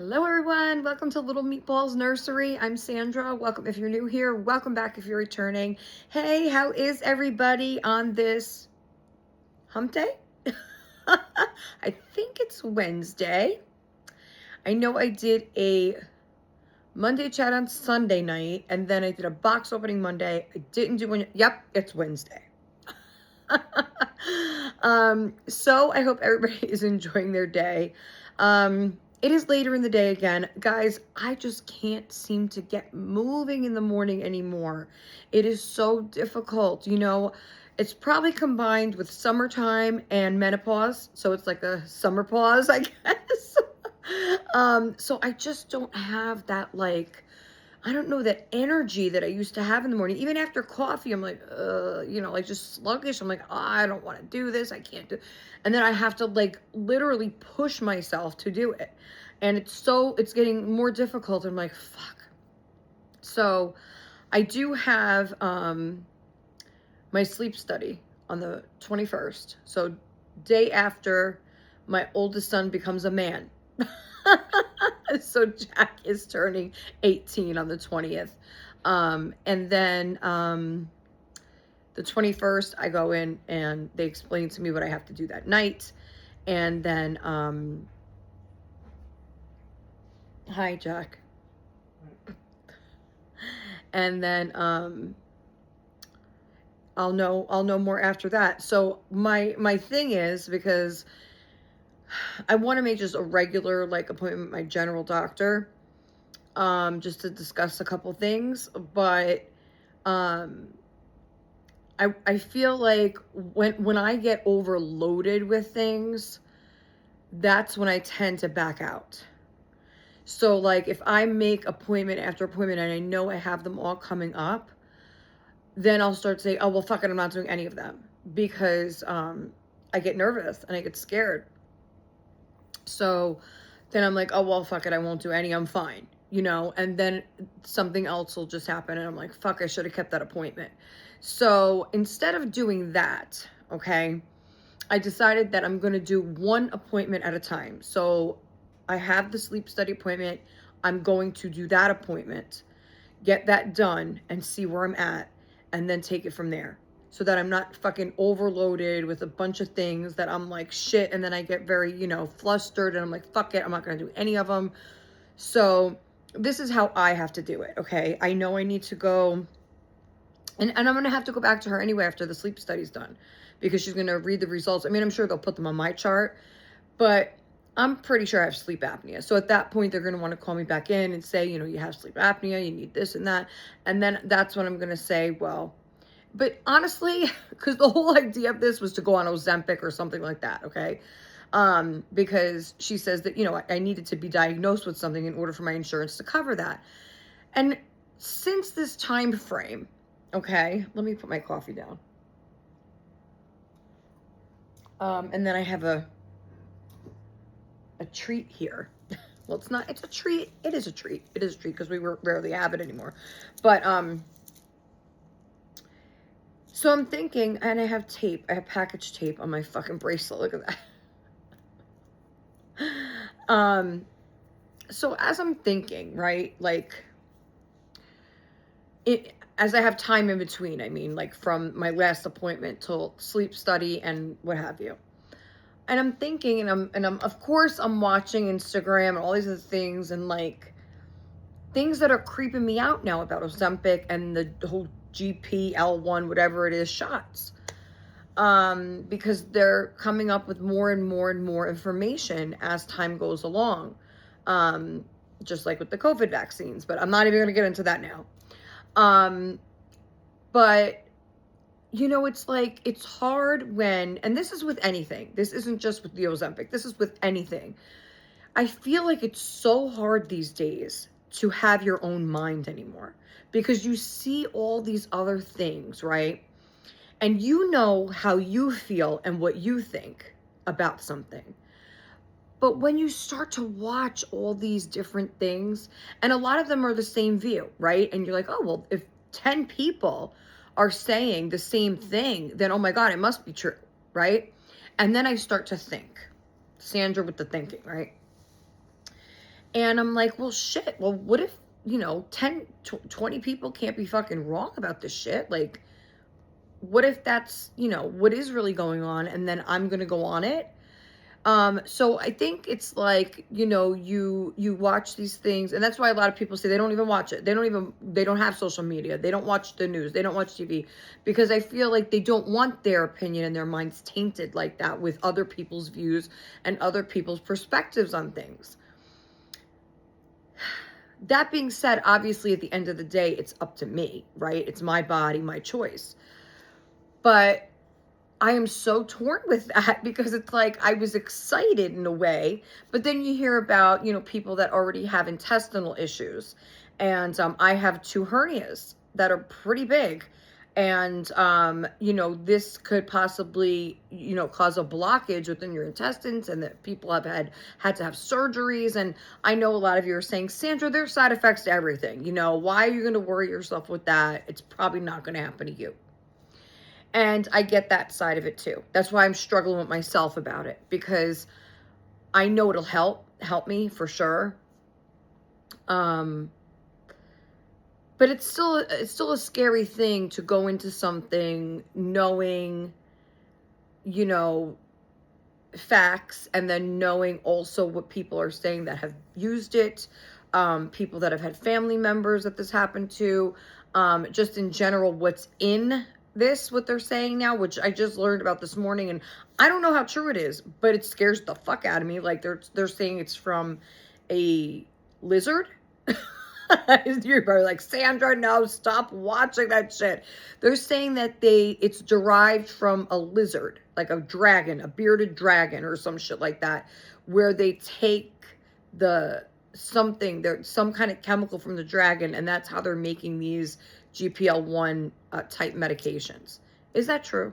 Hello everyone, welcome to Little Meatballs Nursery. I'm Sandra. Welcome if you're new here. Welcome back if you're returning. Hey, how is everybody on this hump day? I think it's Wednesday. I know I did a Monday chat on Sunday night, and then I did a box opening Monday. I didn't do one. Yep, it's Wednesday. So I hope everybody is enjoying their day. It is later in the day again. Guys, I just can't seem to get moving in the morning anymore. It is so difficult. It's probably combined with summertime and menopause. So it's like a summer pause, I guess. So I just don't have that, I don't know, that energy that I used to have in the morning. Even after coffee, I'm like, just sluggish. I'm like, oh, I don't want to do this. I can't do. And then I have to literally push myself to do it. And it's getting more difficult. I'm like, fuck. So I do have my sleep study on the 21st. So day after my oldest son becomes a man. So Jack is turning 18 on the 20th. And then the 21st, I go in and they explain to me what I have to do that night. And then, hi, Jack. And then I'll know more after that. So my thing is, because I want to make just a regular appointment with my general doctor, just to discuss a couple things. But I feel like when I get overloaded with things, that's when I tend to back out. So if I make appointment after appointment and I know I have them all coming up, then I'll start to say, oh well, fuck it, I'm not doing any of them, because I get nervous and I get scared. So then I'm like, oh, well, fuck it, I won't do any, I'm fine, and then something else will just happen and I'm like, fuck, I should have kept that appointment. So instead of doing that, okay, I decided that I'm going to do one appointment at a time. So I have the sleep study appointment. I'm going to do that appointment, get that done, and see where I'm at, and then take it from there, so that I'm not fucking overloaded with a bunch of things that I'm like, shit, and then I get very, flustered, and I'm like, fuck it, I'm not going to do any of them. So this is how I have to do it, okay? I know I need to go, and I'm going to have to go back to her anyway after the sleep study's done, because she's going to read the results. I mean, I'm sure they'll put them on my chart, but I'm pretty sure I have sleep apnea. So at that point, they're going to want to call me back in and say, you have sleep apnea, you need this and that. And then that's when I'm going to say, well, but honestly, because the whole idea of this was to go on Ozempic or something like that, okay? Because she says that, I needed to be diagnosed with something in order for my insurance to cover that. And since this time frame, okay, let me put my coffee down. And then I have a treat here. Well, it's a treat. It is a treat. It is a treat because we rarely have it anymore. But, so I'm thinking, and I have tape. I have package tape on my fucking bracelet. Look at that. So as I'm thinking, right, as I have time in between, I mean, from my last appointment till sleep study and what have you. And I'm thinking, and I'm of course I'm watching Instagram and all these other things, and things that are creeping me out now about Ozempic and the whole GPL1, whatever it is, shots. Because they're coming up with more and more and more information as time goes along. Just like with the COVID vaccines, but I'm not even going to get into that now. But it's hard when, and this is with anything. This isn't just with the Ozempic. This is with anything. I feel like it's so hard these days to have your own mind anymore, because you see all these other things, right? And you know how you feel and what you think about something. But when you start to watch all these different things, and a lot of them are the same view, right? And you're like, oh, well, if 10 people are saying the same thing, then, oh my God, it must be true, right? And then I start to think, Sandra with the thinking, right? And I'm like, well, shit. Well, what if, 10, 20 people can't be fucking wrong about this shit? Like, what if that's, what is really going on? And then I'm going to go on it. So I think it's like, you watch these things, and that's why a lot of people say they don't even watch it. They don't have social media. They don't watch the news. They don't watch TV, because I feel like they don't want their opinion and their minds tainted like that with other people's views and other people's perspectives on things. That being said, obviously at the end of the day, it's up to me, right? It's my body, my choice. But I am so torn with that, because it's like I was excited in a way, but then you hear about, people that already have intestinal issues. And I have 2 hernias that are pretty big. And, this could possibly, cause a blockage within your intestines, and that people have had to have surgeries. And I know a lot of you are saying, Sandra, there's side effects to everything. Why are you going to worry yourself with that? It's probably not going to happen to you. And I get that side of it too. That's why I'm struggling with myself about it, because I know it'll help me for sure. But it's still a scary thing to go into something knowing, facts, and then knowing also what people are saying that have used it, people that have had family members that this happened to, just in general, what's in this, what they're saying now, which I just learned about this morning, and I don't know how true it is, but it scares the fuck out of me. Like they're saying it's from a lizard. You're probably like, Sandra, no, stop watching that shit. They're saying that it's derived from a lizard, like a dragon, a bearded dragon or some shit like that, where they take some kind of chemical from the dragon, and that's how they're making these GPL-1 type medications. Is that true?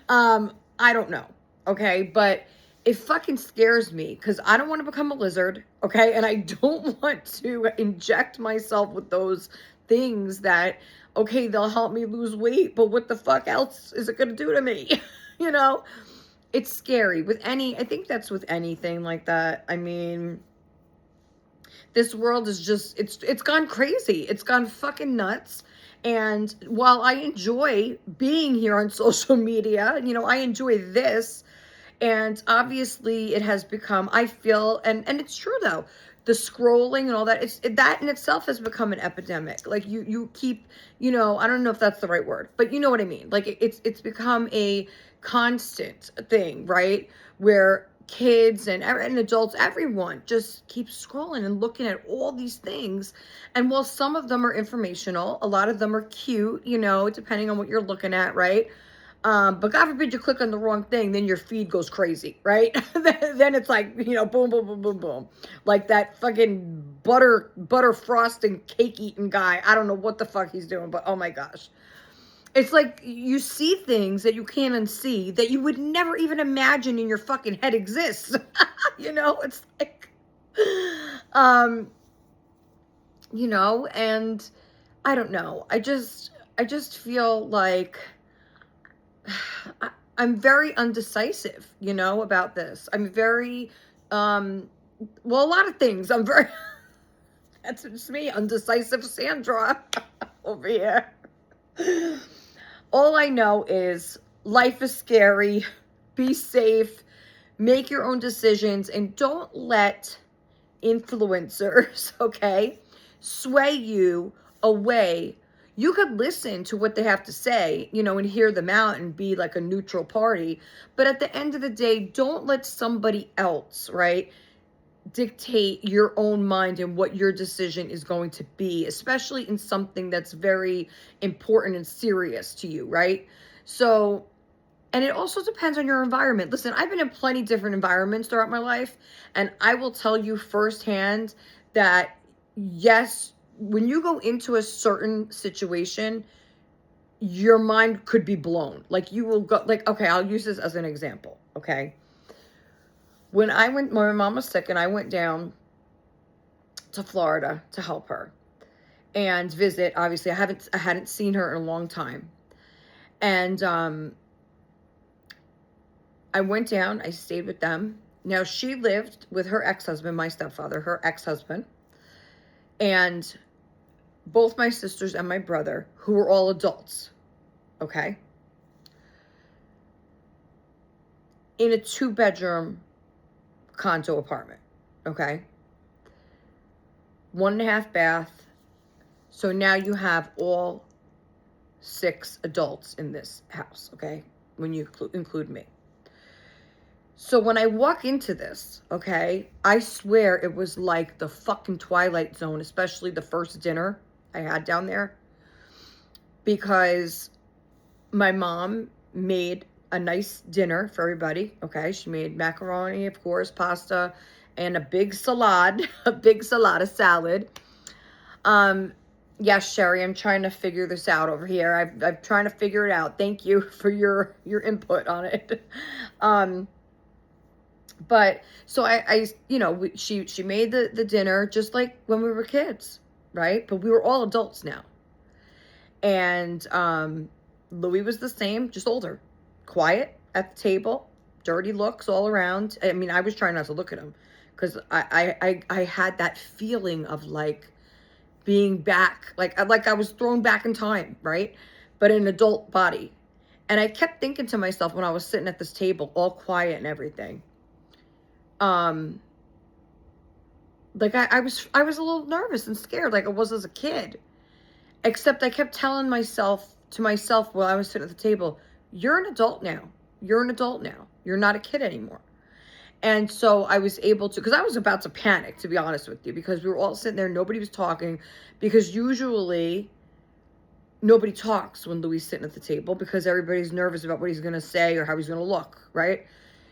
I don't know. Okay, but it fucking scares me, because I don't want to become a lizard, okay? And I don't want to inject myself with those things that, okay, they'll help me lose weight, but what the fuck else is it going to do to me? It's scary I think that's with anything like that. I mean, this world is just, it's gone crazy. It's gone fucking nuts. And while I enjoy being here on social media, I enjoy this. And obviously it has become, I feel, and it's true though, the scrolling and all that, that in itself has become an epidemic. Like you keep, I don't know if that's the right word, but you know what I mean? Like it's become a constant thing, right? Where kids and adults, everyone just keeps scrolling and looking at all these things. And while some of them are informational, a lot of them are cute, depending on what you're looking at, right? But God forbid you click on the wrong thing, then your feed goes crazy, right? Then it's like, boom, boom, boom, boom, boom. Like that fucking butter frosting cake eating guy. I don't know what the fuck he's doing, but oh my gosh. It's like you see things that you can't unsee that you would never even imagine in your fucking head exists. It's like, and I don't know. I just feel like I'm very undecisive, about this. I'm very, well, a lot of things. I'm very, that's just me, undecisive Sandra over here. All I know is life is scary. Be safe. Make your own decisions, and don't let influencers, okay, sway you away. You could listen to what they have to say, and hear them out and be like a neutral party. But at the end of the day, don't let somebody else, right, dictate your own mind and what your decision is going to be, especially in something that's very important and serious to you, right? So, and it also depends on your environment. Listen, I've been in plenty different environments throughout my life, and I will tell you firsthand that yes, when you go into a certain situation, your mind could be blown. Like you will go, like, okay, I'll use this as an example, okay? When my mom was sick and I went down to Florida to help her and visit, obviously I hadn't seen her in a long time. And I went down, I stayed with them, Now, she lived with her ex-husband, my stepfather, her ex-husband, and both my sisters and my brother, who were all adults, okay, in a 2-bedroom condo apartment, okay? 1.5 bath. So now you have all 6 adults in this house, okay? When you include me. So when I walk into this, okay, I swear it was like the fucking Twilight Zone, especially the first dinner I had down there, because my mom made a nice dinner for everybody, okay? She made macaroni, of course, pasta, and a big salad, a salad. Yes, Sherry, I'm trying to figure this out over here. I'm trying to figure it out. Thank you for your input on it. But so I you know, she made the dinner just like when we were kids, right? But we were all adults now. And Louis was the same, just older, quiet at the table, dirty looks all around. I mean, I was trying not to look at him because I had that feeling of like being back, like I was thrown back in time, right? But in an adult body. And I kept thinking to myself when I was sitting at this table, all quiet and everything, like I was a little nervous and scared, like I was as a kid. Except I kept telling myself while I was sitting at the table, you're an adult now. You're an adult now. You're not a kid anymore. And so I was able to, because I was about to panic, to be honest with you, because we were all sitting there, nobody was talking, because usually nobody talks when Louis is sitting at the table because everybody's nervous about what he's going to say or how he's going to look, right?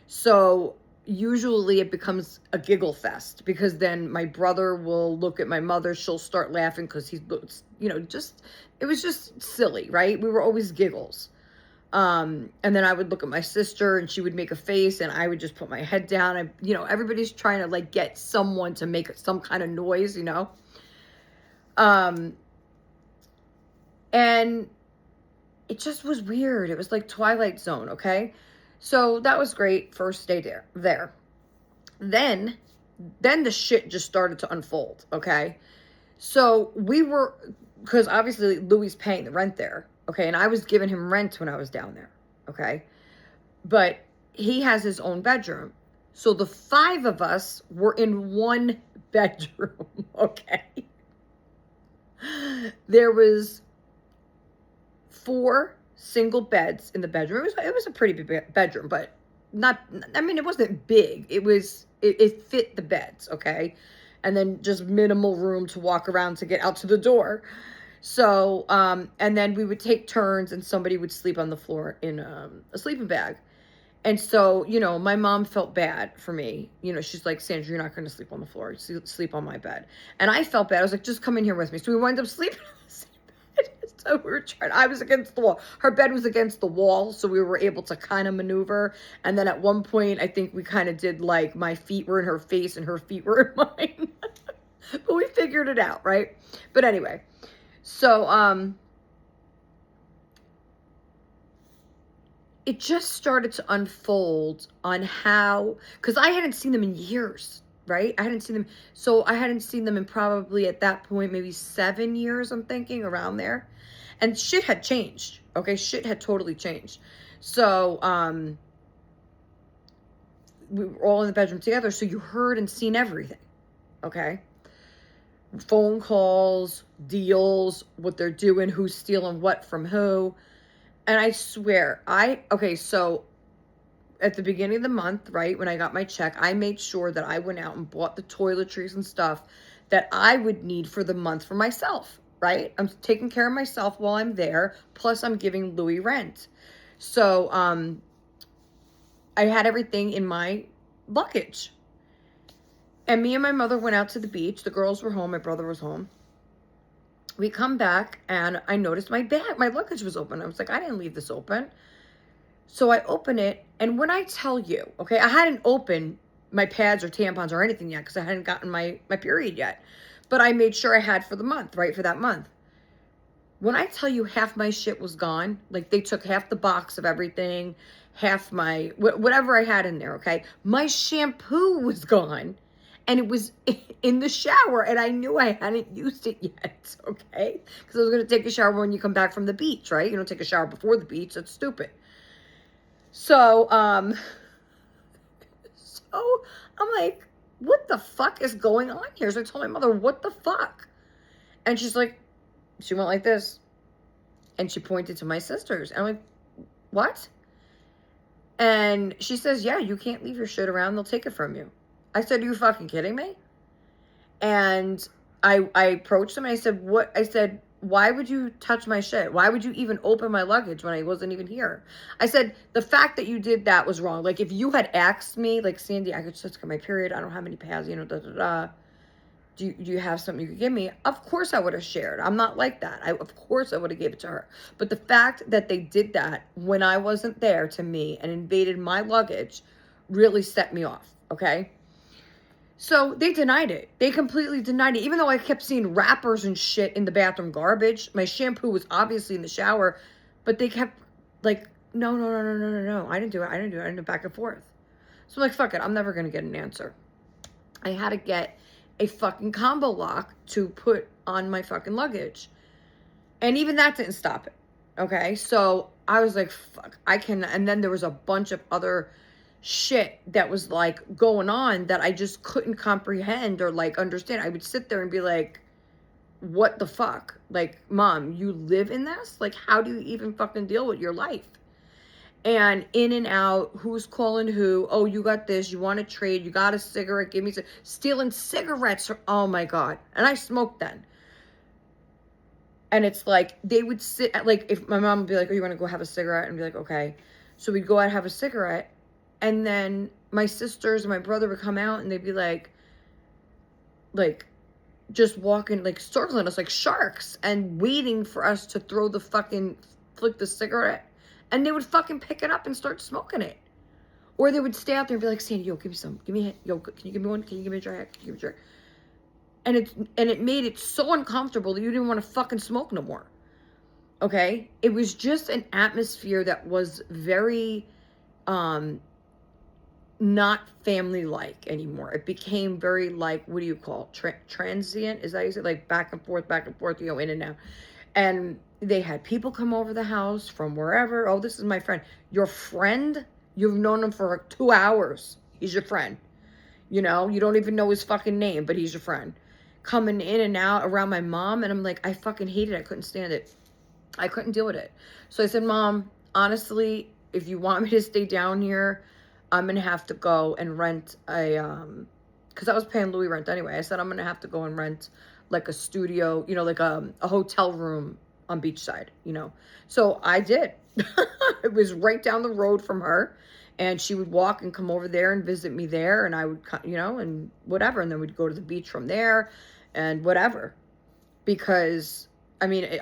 So usually it becomes a giggle fest because then my brother will look at my mother, she'll start laughing because he's, you know, just, it was just silly, right? We were always giggles. And then I would look at my sister and she would make a face and I would just put my head down. And, you know, everybody's trying to like get someone to make some kind of noise, you know? And it just was weird. It was like Twilight Zone, okay? So that was great. First day there. Then the shit just started to unfold, okay? So we were, because obviously Louis paying the rent there, okay? And I was giving him rent when I was down there, okay? But he has his own bedroom. So the 5 of us were in one bedroom, okay? There was 4 single beds in the bedroom. It was a pretty big bedroom, but not, I mean, it wasn't big. It fit the beds, okay? And then just minimal room to walk around to get out to the door. So, and then we would take turns and somebody would sleep on the floor in a sleeping bag. And so, you know, my mom felt bad for me. You know, she's like, Sandra, you're not going to sleep on the floor. Sleep on my bed. And I felt bad. I was like, just come in here with me. So we wound up sleeping on the same bed. So we were trying, I was against the wall. Her bed was against the wall. So we were able to kind of maneuver. And then at one point, I think we kind of did like my feet were in her face and her feet were in mine. But we figured it out, right? But anyway, so, it just started to unfold on how, because I hadn't seen them in years, right? I hadn't seen them. So I hadn't seen them in probably at that point, maybe 7 years, I'm thinking, around there. And shit had changed. Okay. Shit had totally changed. So, we were all in the bedroom together. So you heard and seen everything. Okay. Phone calls, deals, what they're doing, who's stealing what from who. And I swear, okay, so at the beginning of the month, right, when I got my check, I made sure that I went out and bought the toiletries and stuff that I would need for the month for myself, right? I'm taking care of myself while I'm there, plus I'm giving Louis rent. So, I had everything in my luggage. And me and my mother went out to the beach. The girls were home. My brother was home. We come back and I noticed my bag, my luggage was open. I was like, I didn't leave this open. So I open it. And when I tell you, okay, I hadn't opened my pads or tampons or anything yet because I hadn't gotten my period yet. But I made sure I had for the month, right, for that month. When I tell you half my shit was gone, like they took half the box of everything, half my, whatever I had in there, okay? My shampoo was gone, and it was in the shower, and I knew I hadn't used it yet, okay? Because I was going to take a shower when you come back from the beach, right? You don't take a shower before the beach. That's stupid. So, so I'm like, what the fuck is going on here? So I told my mother, what the fuck? And she's like, she went like this. And she pointed to my sisters. And I'm like, what? And she says, yeah, you can't leave your shit around. They'll take it from you. I said, are you fucking kidding me? And I approached them and I said, what? I said, why would you touch my shit? Why would you even open my luggage when I wasn't even here? I said, the fact that you did that was wrong. Like, if you had asked me, like, Sandy, I could just get my period. I don't have any pads, you know, da, da, da. Do you have something you could give me? Of course I would have shared. I'm not like that. Of course I would have gave it to her. But the fact that they did that when I wasn't there to me and invaded my luggage really set me off, okay? So they denied it. They completely denied it. Even though I kept seeing wrappers and shit in the bathroom garbage. My shampoo was obviously in the shower. But they kept like, no. I didn't do it. I didn't do it back and forth. So I'm like, fuck it. I'm never going to get an answer. I had to get a fucking combo lock to put on my fucking luggage. And even that didn't stop it. Okay? So I was like, fuck, I can. And then there was a bunch of other shit that was like going on that I just couldn't comprehend or like understand. I would sit there and be like, what the fuck? Like, Mom, you live in this? Like, how do you even fucking deal with your life? And in and out, who's calling who? Oh, you got this. You want to trade. You got a cigarette. Give me some. Stealing cigarettes. Oh, my God. And I smoked then. And it's like, they would sit at, like, if my mom would be like, oh, you want to go have a cigarette? And be like, okay. So we'd go out and have a cigarette. And then my sisters and my brother would come out and they'd be like, just walking, like, circling us like sharks and waiting for us to flick the cigarette. And they would fucking pick it up and start smoking it. Or they would stay out there and be like, Sandy, yo, give me some. Give me, yo, can you give me one? Can you give me a drag? Can you give me a drag? And it made it so uncomfortable that you didn't want to fucking smoke no more. Okay? It was just an atmosphere that was very, not family-like anymore. It became very like, what do you call it? Transient? Is that you say? Like back and forth, you know, in and out. And they had people come over the house from wherever. Oh, this is my friend. Your friend? You've known him for 2 hours. He's your friend. You know, you don't even know his fucking name, but he's your friend. Coming in and out around my mom. And I'm like, I fucking hated it. I couldn't stand it. I couldn't deal with it. So I said, Mom, honestly, if you want me to stay down here, I'm going to have to go and rent because I was paying Louis rent anyway. I said, I'm going to have to go and rent like a studio, you know, like a hotel room on Beachside, you know. So I did. It was right down the road from her. And she would walk and come over there and visit me there. And I would, you know, and whatever. And then we'd go to the beach from there and whatever. Because, I mean, it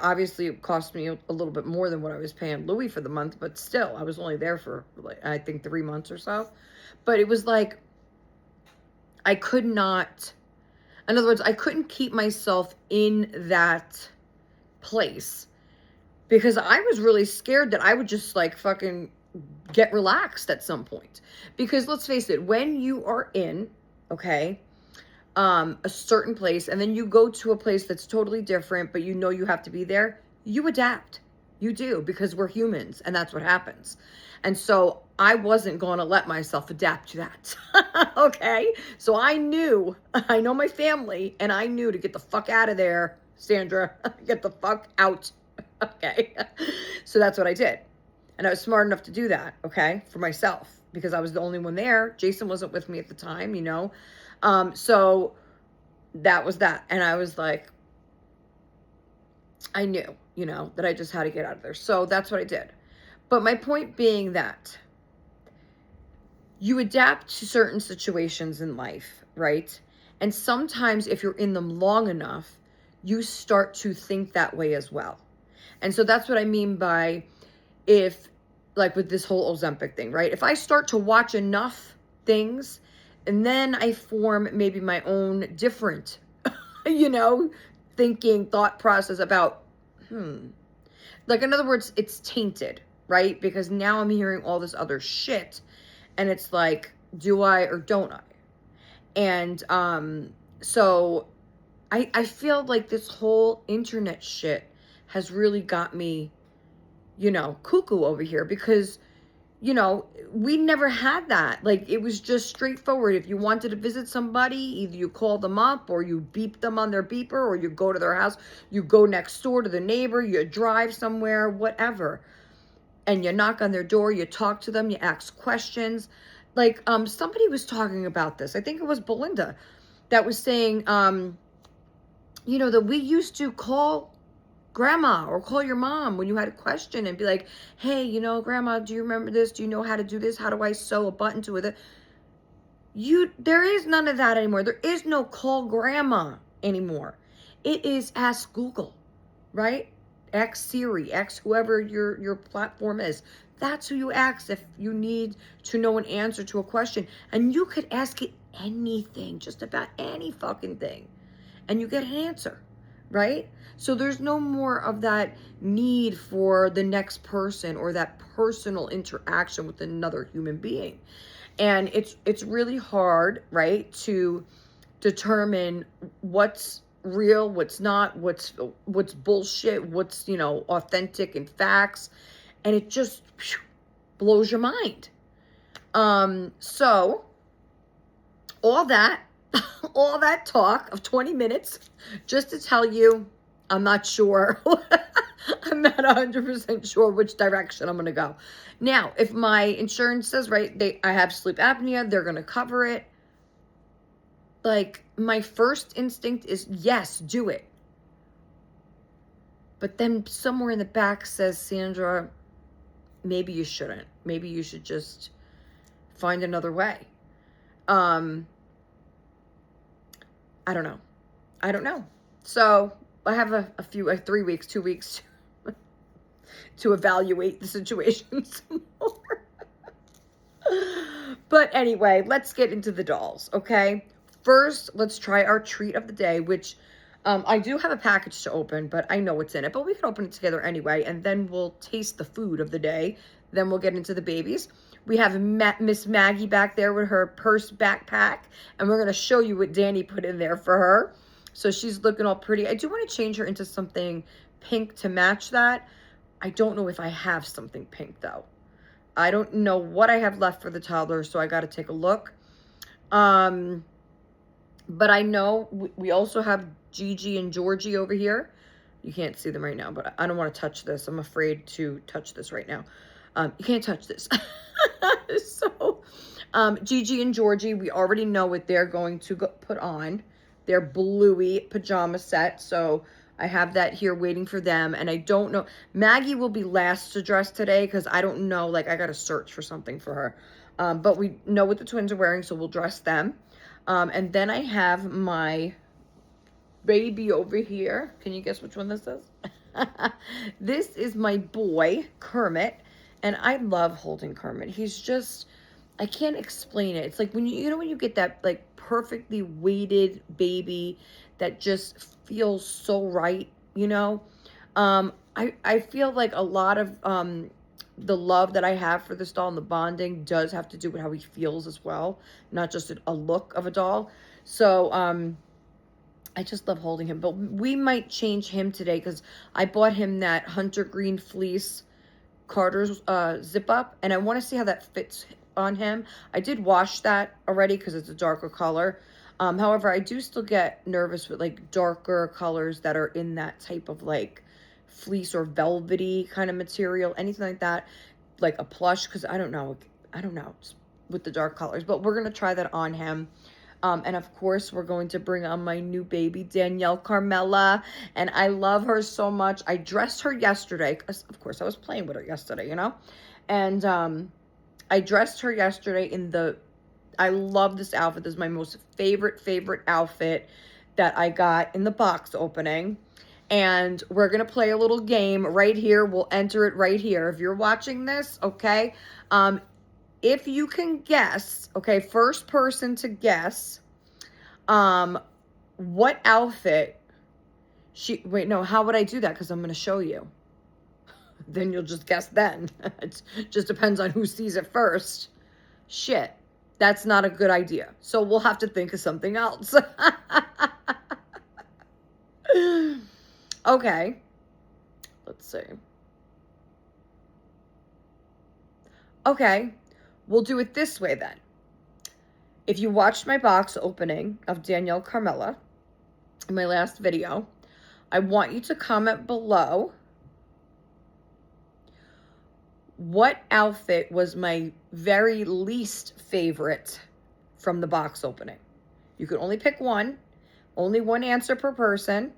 cost me a little bit more than what I was paying Louis for the month. But still, I was only there for, like, I think 3 months or so. But it was like, I could not, in other words, I couldn't keep myself in that place. Because I was really scared that I would just, like, fucking get relaxed at some point. Because let's face it, when you are in, okay, a certain place, and then you go to a place that's totally different, but you know you have to be there, you adapt. You do, because we're humans, and that's what happens. And so I wasn't going to let myself adapt to that. Okay? So I know my family, and I knew to get the fuck out of there, Sandra. Get the fuck out. Okay? So that's what I did. And I was smart enough to do that, okay, for myself, because I was the only one there. Jason wasn't with me at the time, you know. So that was that. And I was like, I knew, you know, that I just had to get out of there. So that's what I did. But my point being that you adapt to certain situations in life, right? And sometimes if you're in them long enough, you start to think that way as well. And so that's what I mean by, if, like with this whole Ozempic thing, right? If I start to watch enough things and then I form maybe my own different, you know, thought process about, like, in other words, it's tainted, right? Because now I'm hearing all this other shit, and it's like, do I or don't I? And so I feel like this whole internet shit has really got me, cuckoo over here, because we never had that. Like, it was just straightforward. If you wanted to visit somebody, either you call them up or you beep them on their beeper, or you go to their house, you go next door to the neighbor, you drive somewhere, whatever. And you knock on their door, you talk to them, you ask questions. Like, somebody was talking about this. I think it was Belinda that was saying, that we used to call grandma or call your mom when you had a question and be like, hey, grandma, do you remember this? Do you know how to do this? How do I sew a button to it? There is none of that anymore. There is no call grandma anymore. It is ask Google, right? Ask Siri, ask whoever your platform is. That's who you ask if you need to know an answer to a question. And you could ask it anything, just about any fucking thing, and you get an answer, right? So there's no more of that need for the next person or that personal interaction with another human being. And it's really hard, right, to determine what's real, what's not, what's bullshit, what's, authentic and facts. And it just blows your mind. So all that talk of 20 minutes just to tell you I'm not sure. I'm not 100% sure which direction I'm going to go. Now, if my insurance says, right, I have sleep apnea, they're going to cover it. Like, my first instinct is, yes, do it. But then somewhere in the back says, Sandra, maybe you shouldn't. Maybe you should just find another way. I don't know. So I have 3 weeks, 2 weeks to evaluate the situation some more. But anyway, let's get into the dolls, okay? First, let's try our treat of the day, which I do have a package to open, but I know what's in it. But we can open it together anyway, and then we'll taste the food of the day. Then we'll get into the babies. We have Miss Maggie back there with her purse backpack, and we're going to show you what Danny put in there for her. So she's looking all pretty. I do want to change her into something pink to match that. I don't know if I have something pink, though. I don't know what I have left for the toddler, so I got to take a look. But I know we also have Gigi and Georgie over here. You can't see them right now, but I don't want to touch this. I'm afraid to touch this right now. You can't touch this. So, Gigi and Georgie, we already know what they're going to put on. Their bluey pajama set. So I have that here waiting for them. And I don't know. Maggie will be last to dress today because I don't know. Like, I got to search for something for her. But we know what the twins are wearing, so we'll dress them. And then I have my baby over here. Can you guess which one this is? This is my boy, Kermit. And I love holding Kermit. He's just, I can't explain it. It's like when when you get that like perfectly weighted baby that just feels so right, I feel like a lot of the love that I have for this doll and the bonding does have to do with how he feels as well, not just a look of a doll. So I just love holding him. But we might change him today because I bought him that hunter green fleece Carter's zip up, and I want to see how that fits on him. I did wash that already because it's a darker color. However, I do still get nervous with like darker colors that are in that type of like fleece or velvety kind of material, anything like that, like a plush, because I don't know with the dark colors. But we're gonna try that on him. And of course, we're going to bring on my new baby, Danielle Carmela. And I love her so much. I dressed her yesterday, because of course I was playing with her yesterday, And I dressed her yesterday I love this outfit. This is my most favorite outfit that I got in the box opening. And we're going to play a little game right here. We'll enter it right here. If you're watching this, okay, if you can guess, okay, first person to guess, what outfit how would I do that? Because I'm going to show you. then you'll just guess then. It just depends on who sees it first. Shit, that's not a good idea. So we'll have to think of something else. Okay, let's see. Okay, we'll do it this way then. If you watched my box opening of Danielle Carmella in my last video, I want you to comment below what outfit was my very least favorite from the box opening. You could only pick one, only one answer per person.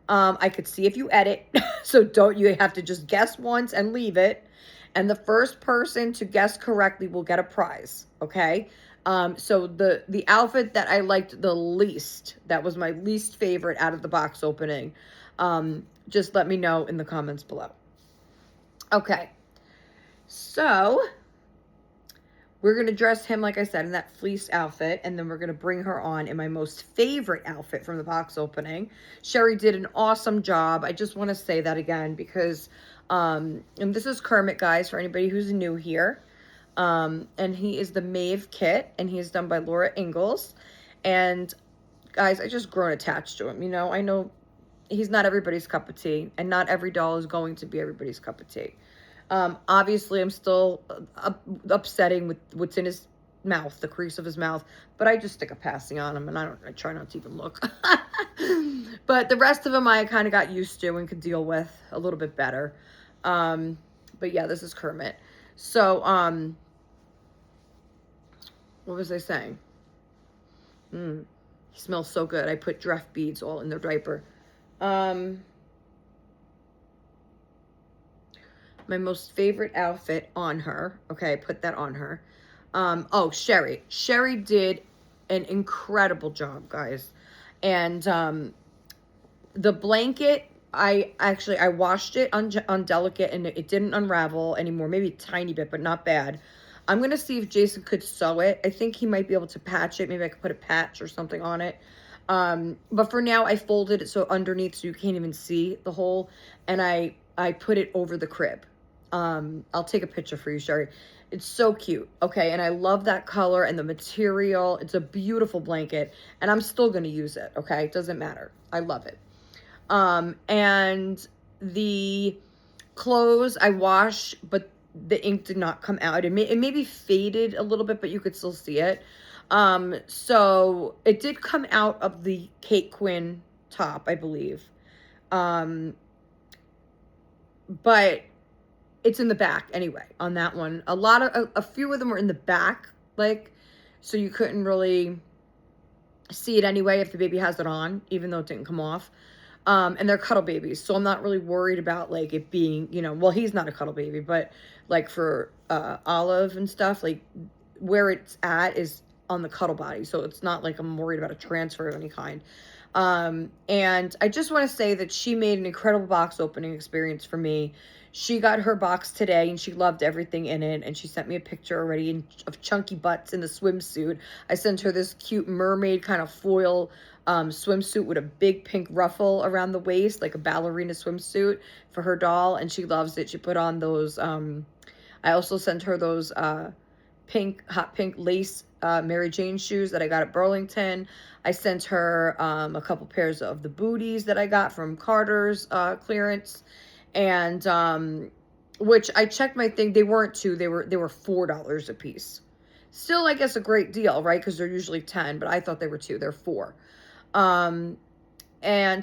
I could see if you edit, so you have to just guess once and leave it. And the first person to guess correctly will get a prize, okay? So the outfit that I liked the least, that was my least favorite out of the box opening, just let me know in the comments below. Okay, so we're going to dress him, like I said, in that fleece outfit, and then we're going to bring her on in my most favorite outfit from the box opening. Sherry did an awesome job. I just want to say that again because, and this is Kermit, guys, for anybody who's new here. And he is the Maeve kit, and he is done by Laura Ingalls. And, guys, I just grown attached to him. You know, I know he's not everybody's cup of tea, and not every doll is going to be everybody's cup of tea. Obviously, I'm still upsetting with what's in his mouth, the crease of his mouth, but I just stick a passing on him, and I try not to even look. But the rest of them I kind of got used to and could deal with a little bit better. But yeah, this is Kermit. So, what was I saying? He smells so good. I put Dref beads all in the diaper. My most favorite outfit on her. Okay, I put that on her. Oh, Sherry. Sherry did an incredible job, guys. And the blanket, I washed it on Delicate, and it didn't unravel anymore. Maybe a tiny bit, but not bad. I'm going to see if Jason could sew it. I think he might be able to patch it. Maybe I could put a patch or something on it. But for now, I folded it so underneath so you can't even see the hole. And I put it over the crib. I'll take a picture for you, Sherry. It's so cute. Okay, and I love that color and the material. It's a beautiful blanket, and I'm still going to use it, okay? It doesn't matter. I love it. And the clothes I wash, but the ink did not come out. It maybe faded a little bit, but you could still see it. So it did come out of the Kate Quinn top, I believe. But it's in the back anyway on that one. A few of them were in the back, like, so you couldn't really see it anyway if the baby has it on, even though it didn't come off. And they're cuddle babies, so I'm not really worried about, like, it being, you know, well, he's not a cuddle baby, but, like, for Olive and stuff, like, where it's at is on the cuddle body, so it's not like I'm worried about a transfer of any kind. And I just want to say that she made an incredible box opening experience for me. She got her box today, and she loved everything in it, and she sent me a picture already of chunky butts in the swimsuit. I sent her this cute mermaid kind of foil swimsuit with a big pink ruffle around the waist, like a ballerina swimsuit for her doll, and she loves it. She put on those, I also sent her those hot pink lace Mary Jane shoes that I got at Burlington. I sent her a couple pairs of the booties that I got from Carter's clearance. And which I checked my thing, they weren't $2, they were $4 a piece. Still, I guess, a great deal, right? Because they're usually 10, but I thought they were $2. They're 4. And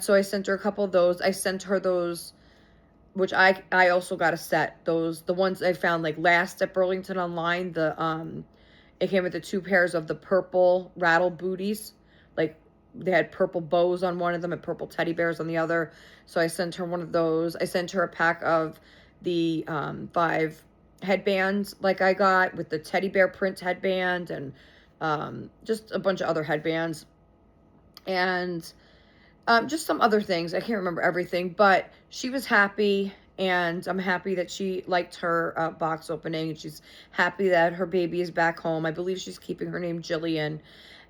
so I sent her a couple of those. I sent her those, which I also got a set. The ones I found, like, last at Burlington online. It came with the 2 pairs of the purple rattle booties. Like, they had purple bows on one of them and purple teddy bears on the other. So I sent her one of those. I sent her a pack of the 5 headbands like I got, with the teddy bear print headband and just a bunch of other headbands. And just some other things. I can't remember everything, but she was happy, and I'm happy that she liked her box opening. She's happy that her baby is back home. I believe she's keeping her name Jillian.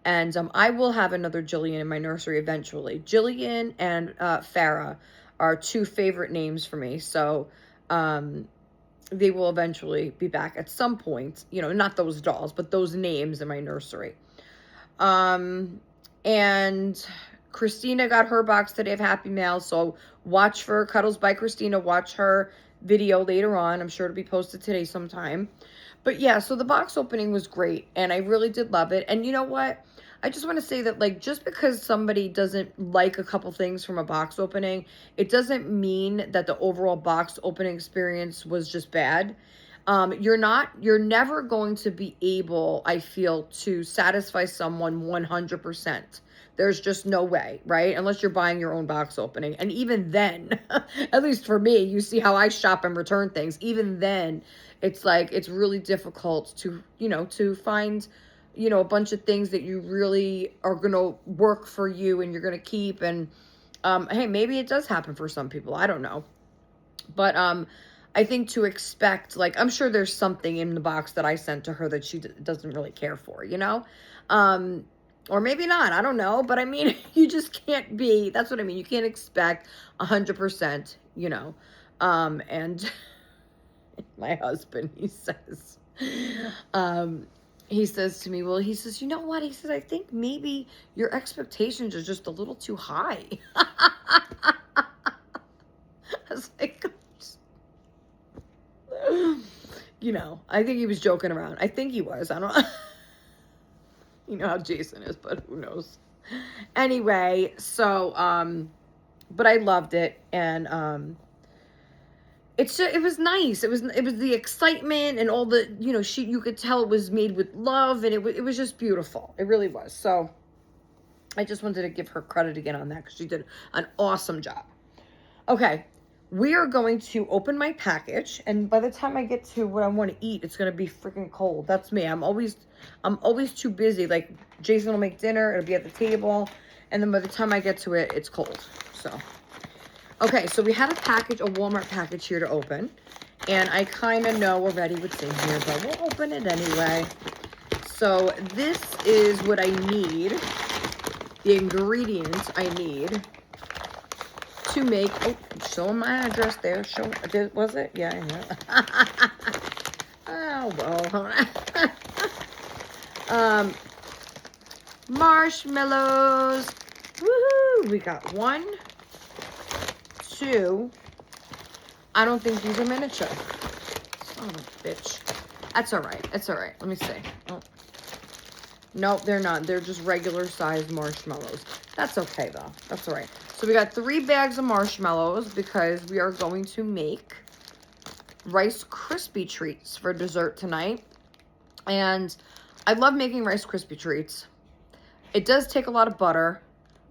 And I will have another Jillian in my nursery eventually. Jillian and Farah are 2 favorite names for me. So They will eventually be back at some point, you know, not those dolls, but those names in my nursery. And Christina got her box today of Happy Mail, so watch for Cuddles by Christina. Watch her video later on. I'm sure it'll be posted today sometime. But yeah, so the box opening was great, and I really did love it. And you know what? I just want to say that, like, just because somebody doesn't like a couple things from a box opening, it doesn't mean that the overall box opening experience was just bad. You're never going to be able, I feel, to satisfy someone 100%. There's just no way, right? Unless you're buying your own box opening. And even then, at least for me, you see how I shop and return things. Even then, it's like, it's really difficult to, you know, to find, you know, a bunch of things that you really are going to work for you and you're going to keep. And, hey, maybe it does happen for some people. I don't know. But, I think to expect, like, I'm sure there's something in the box that I sent to her that she doesn't really care for, you know? Or maybe not, I don't know. But I mean, you just can't be, that's what I mean. You can't expect 100%, you know? And my husband, he says to me, well, he says, you know what? He says, I think maybe your expectations are just a little too high. I was like, you know, I think he was joking around. I think he was. I don't you know how Jason is, but who knows. Anyway, so but I loved it, and it's just, it was nice. It was the excitement and all the, you know, you could tell it was made with love, and it was just beautiful. It really was. So I just wanted to give her credit again on that because she did an awesome job. Okay. We are going to open my package, and by the time I get to what I want to eat, it's going to be freaking cold. That's me. I'm always too busy. Like, Jason will make dinner, it'll be at the table, and then by the time I get to it, it's cold. So, okay, so we have a package, a Walmart package here to open, and I kind of know already what's in here, but we'll open it anyway. So, this is what I need, the ingredients I need to make, oh, showing my address there, was it? Yeah, oh, well, marshmallows, woohoo, we got 1, 2, I don't think these are miniature, son of a bitch, that's alright, let me see, oh. Nope, they're not, they're just regular sized marshmallows, that's okay though, that's alright. So we got 3 bags of marshmallows because we are going to make Rice Krispie treats for dessert tonight. And I love making Rice Krispie treats. It does take a lot of butter,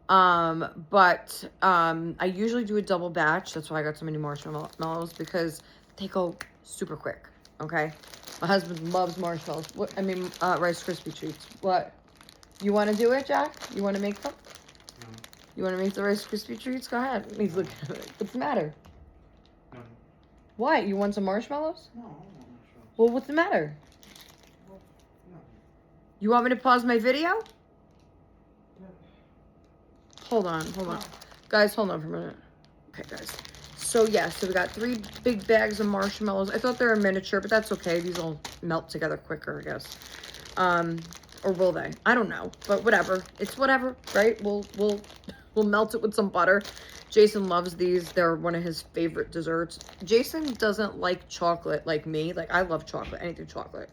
but I usually do a double batch. That's why I got so many marshmallows, because they go super quick, okay? My husband loves marshmallows. Rice Krispie treats. What? You want to do it, Jack? You want to make them? You want to make the Rice Krispie treats? Go ahead. He's looking at it. What's the matter? No. What? You want some marshmallows? No, I don't want marshmallows. Well, what's the matter? Well, no. You want me to pause my video? Yeah. Hold on. Guys, hold on for a minute. Okay, guys. So, yeah, so we got 3 big bags of marshmallows. I thought they were miniature, but that's okay. These will melt together quicker, I guess. Or will they? I don't know, but whatever. It's whatever, right? We'll melt it with some butter. Jason loves these. They're one of his favorite desserts. Jason doesn't like chocolate like me. Like, I love chocolate, anything chocolate.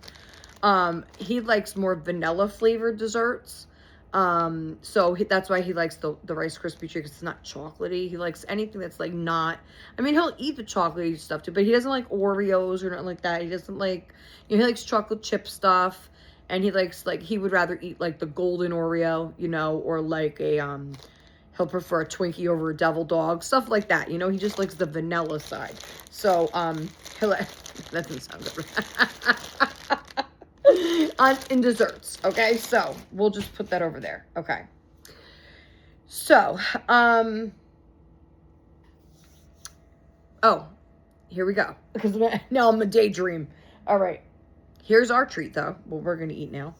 He likes more vanilla flavored desserts. So that's why he likes the Rice Krispie treat, because it's not chocolatey. He likes anything that's like not, I mean, he'll eat the chocolatey stuff too, but he doesn't like Oreos or nothing like that. He doesn't like, you know, he likes chocolate chip stuff. And he likes, like, he would rather eat, like, the golden Oreo, you know, or, like, he'll prefer a Twinkie over a Devil Dog, stuff like that, you know, he just likes the vanilla side. So, that doesn't sound good. In desserts, okay, so, we'll just put that over there, okay. So, oh, here we go, because now I'm a daydream. All right. Here's our treat, though, what we're going to eat now.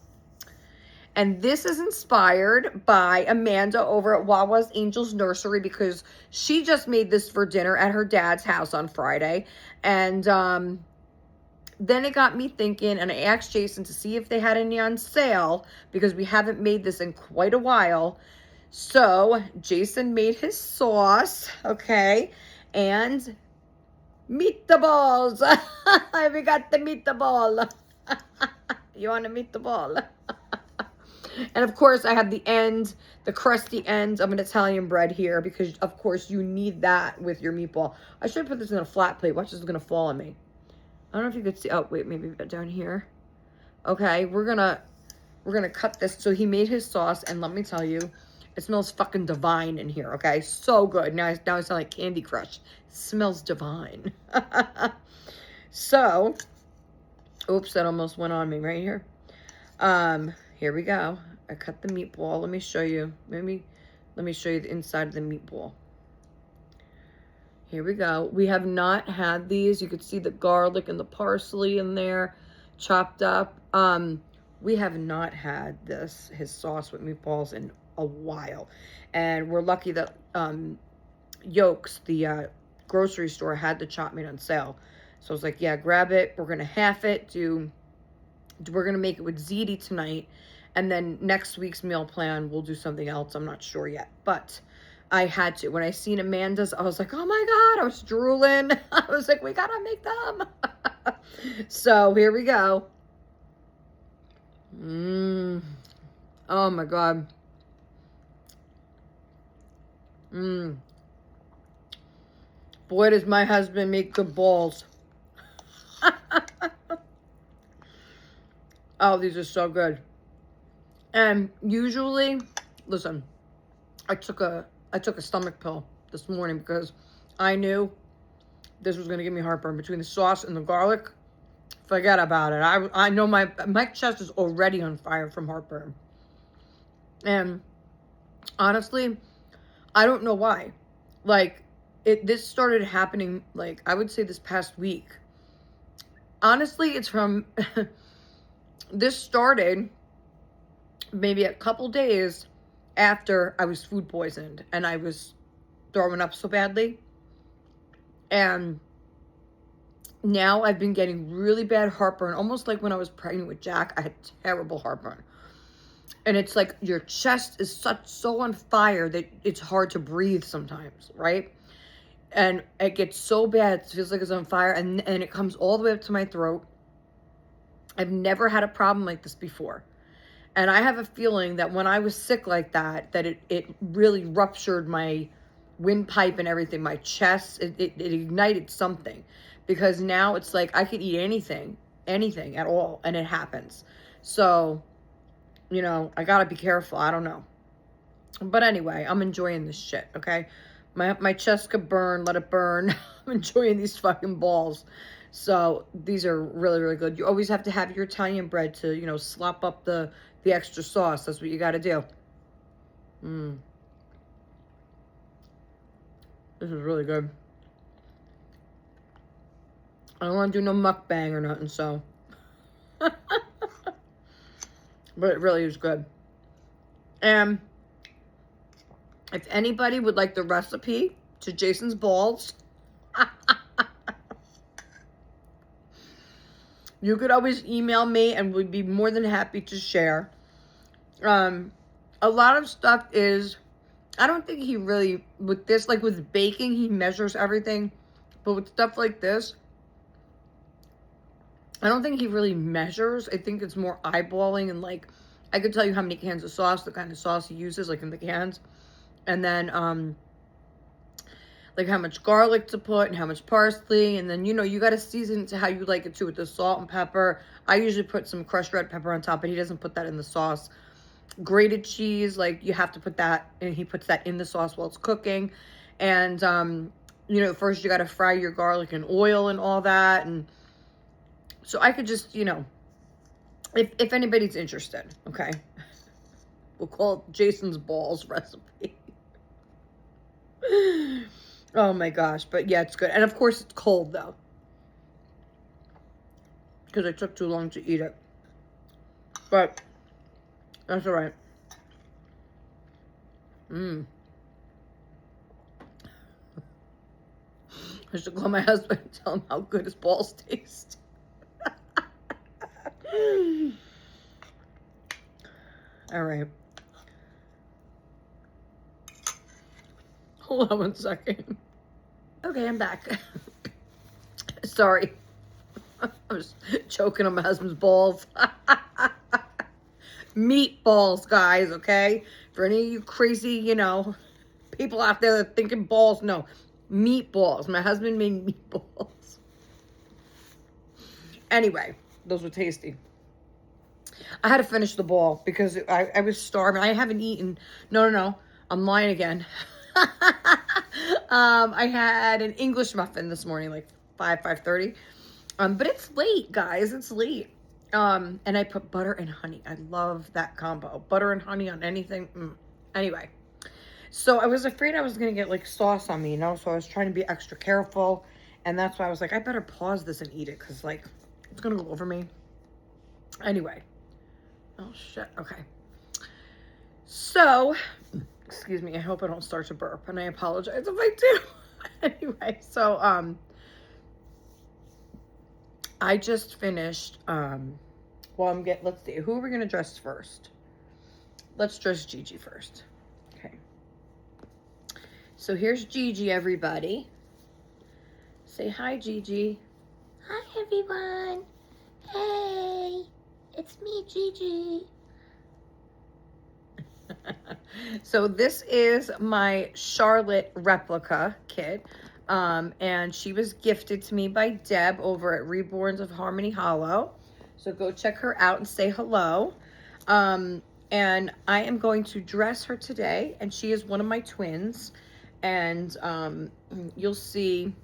And this is inspired by Amanda over at Wawa's Angels Nursery, because she just made this for dinner at her dad's house on Friday. And then it got me thinking, and I asked Jason to see if they had any on sale, because we haven't made this in quite a while. So Jason made his sauce, okay, and meatballs. We got the meatball. You want a meatball? And of course, I have the end, the crusty end of an Italian bread here, because of course you need that with your meatball. I should put this in a flat plate. Watch, this is gonna fall on me. I don't know if you could see. Oh wait, maybe down here. Okay, we're gonna cut this. So he made his sauce, and let me tell you, it smells fucking divine in here. Okay, so good. Now I sound like Candy Crush. It smells divine. So, oops, that almost went on me right here. Here we go. I cut the meatball. Let me show you. Let me show you the inside of the meatball. Here we go. We have not had these. You could see the garlic and the parsley in there chopped up. We have not had his sauce with meatballs in a while. And we're lucky that Yolks, the grocery store, had the chopped meat on sale. So I was like, yeah, grab it. We're going to half it. We're going to make it with ziti tonight. And then next week's meal plan, we'll do something else. I'm not sure yet. But I had to. When I seen Amanda's, I was like, oh my God. I was drooling. I was like, we got to make them. So here we go. Oh my God. Boy, does my husband make good balls. Oh, these are so good. And usually, listen, I took a stomach pill this morning because I knew this was going to give me heartburn. Between the sauce and the garlic, forget about it. I know my chest is already on fire from heartburn. And honestly, I don't know why. Like, this started happening, like, I would say this past week. Honestly, it's from, this started maybe a couple days after I was food poisoned and I was throwing up so badly. And now I've been getting really bad heartburn, almost like when I was pregnant with Jack. I had terrible heartburn. And it's like your chest is so on fire that it's hard to breathe sometimes, right? And it gets so bad, it feels like it's on fire, and it comes all the way up to my throat. I've never had a problem like this before. And I have a feeling that when I was sick like that it really ruptured my windpipe and everything, my chest. It ignited something. Because now it's like I could eat anything at all, and it happens. So, you know, I gotta be careful. I don't know. But anyway, I'm enjoying this shit, okay? My chest could burn, let it burn. I'm enjoying these fucking balls. So these are really, really good. You always have to have your Italian bread to, you know, slop up the extra sauce. That's what you gotta do. This is really good. I don't want to do no mukbang or nothing, so. But it really is good. And if anybody would like the recipe to Jason's balls, you could always email me and we'd be more than happy to share. A lot of stuff is, I don't think he really, with this, like with baking, he measures everything. But with stuff like this, I don't think he really measures. I think it's more eyeballing, and like, I could tell you how many cans of sauce, the kind of sauce he uses, like in the cans. And then, like how much garlic to put and how much parsley. And then, you know, you got to season it to how you like it too, with the salt and pepper. I usually put some crushed red pepper on top, but he doesn't put that in the sauce. Grated cheese, like you have to put that, and he puts that in the sauce while it's cooking. And, you know, first you got to fry your garlic in oil and all that. And so I could just, you know, if anybody's interested, okay, we'll call it Jason's balls recipe. Oh my gosh. But yeah, it's good. And of course it's cold though, because it took too long to eat it. But That's all right. I should call my husband and tell him how good his balls taste. All right. Hold on 1 second. Okay, I'm back. Sorry. I was choking on my husband's balls. Meatballs, guys, okay? For any of you crazy, you know, people out there that are thinking balls, no. Meatballs. My husband made meatballs. Anyway, those were tasty. I had to finish the ball because I was starving. I haven't eaten. No. I'm lying again. I had an English muffin this morning, like 5:30. But it's late, guys. It's late. And I put butter and honey. I love that combo. Butter and honey on anything. Anyway. So I was afraid I was going to get like sauce on me, you know? So I was trying to be extra careful. And that's why I was like, I better pause this and eat it. Because like, it's going to go over me. Anyway. Oh, shit. Okay. So, excuse me. I hope I don't start to burp. And I apologize if I do. Anyway. So, I just finished, let's see, who are we going to dress first? Let's dress Gigi first. Okay. So here's Gigi, everybody. Say hi, Gigi. Hi, everyone. Hey, it's me, Gigi. So this is my Charlotte replica kit. And she was gifted to me by Deb over at Reborns of Harmony Hollow. So go check her out and say hello. And I am going to dress her today. And she is one of my twins. And you'll see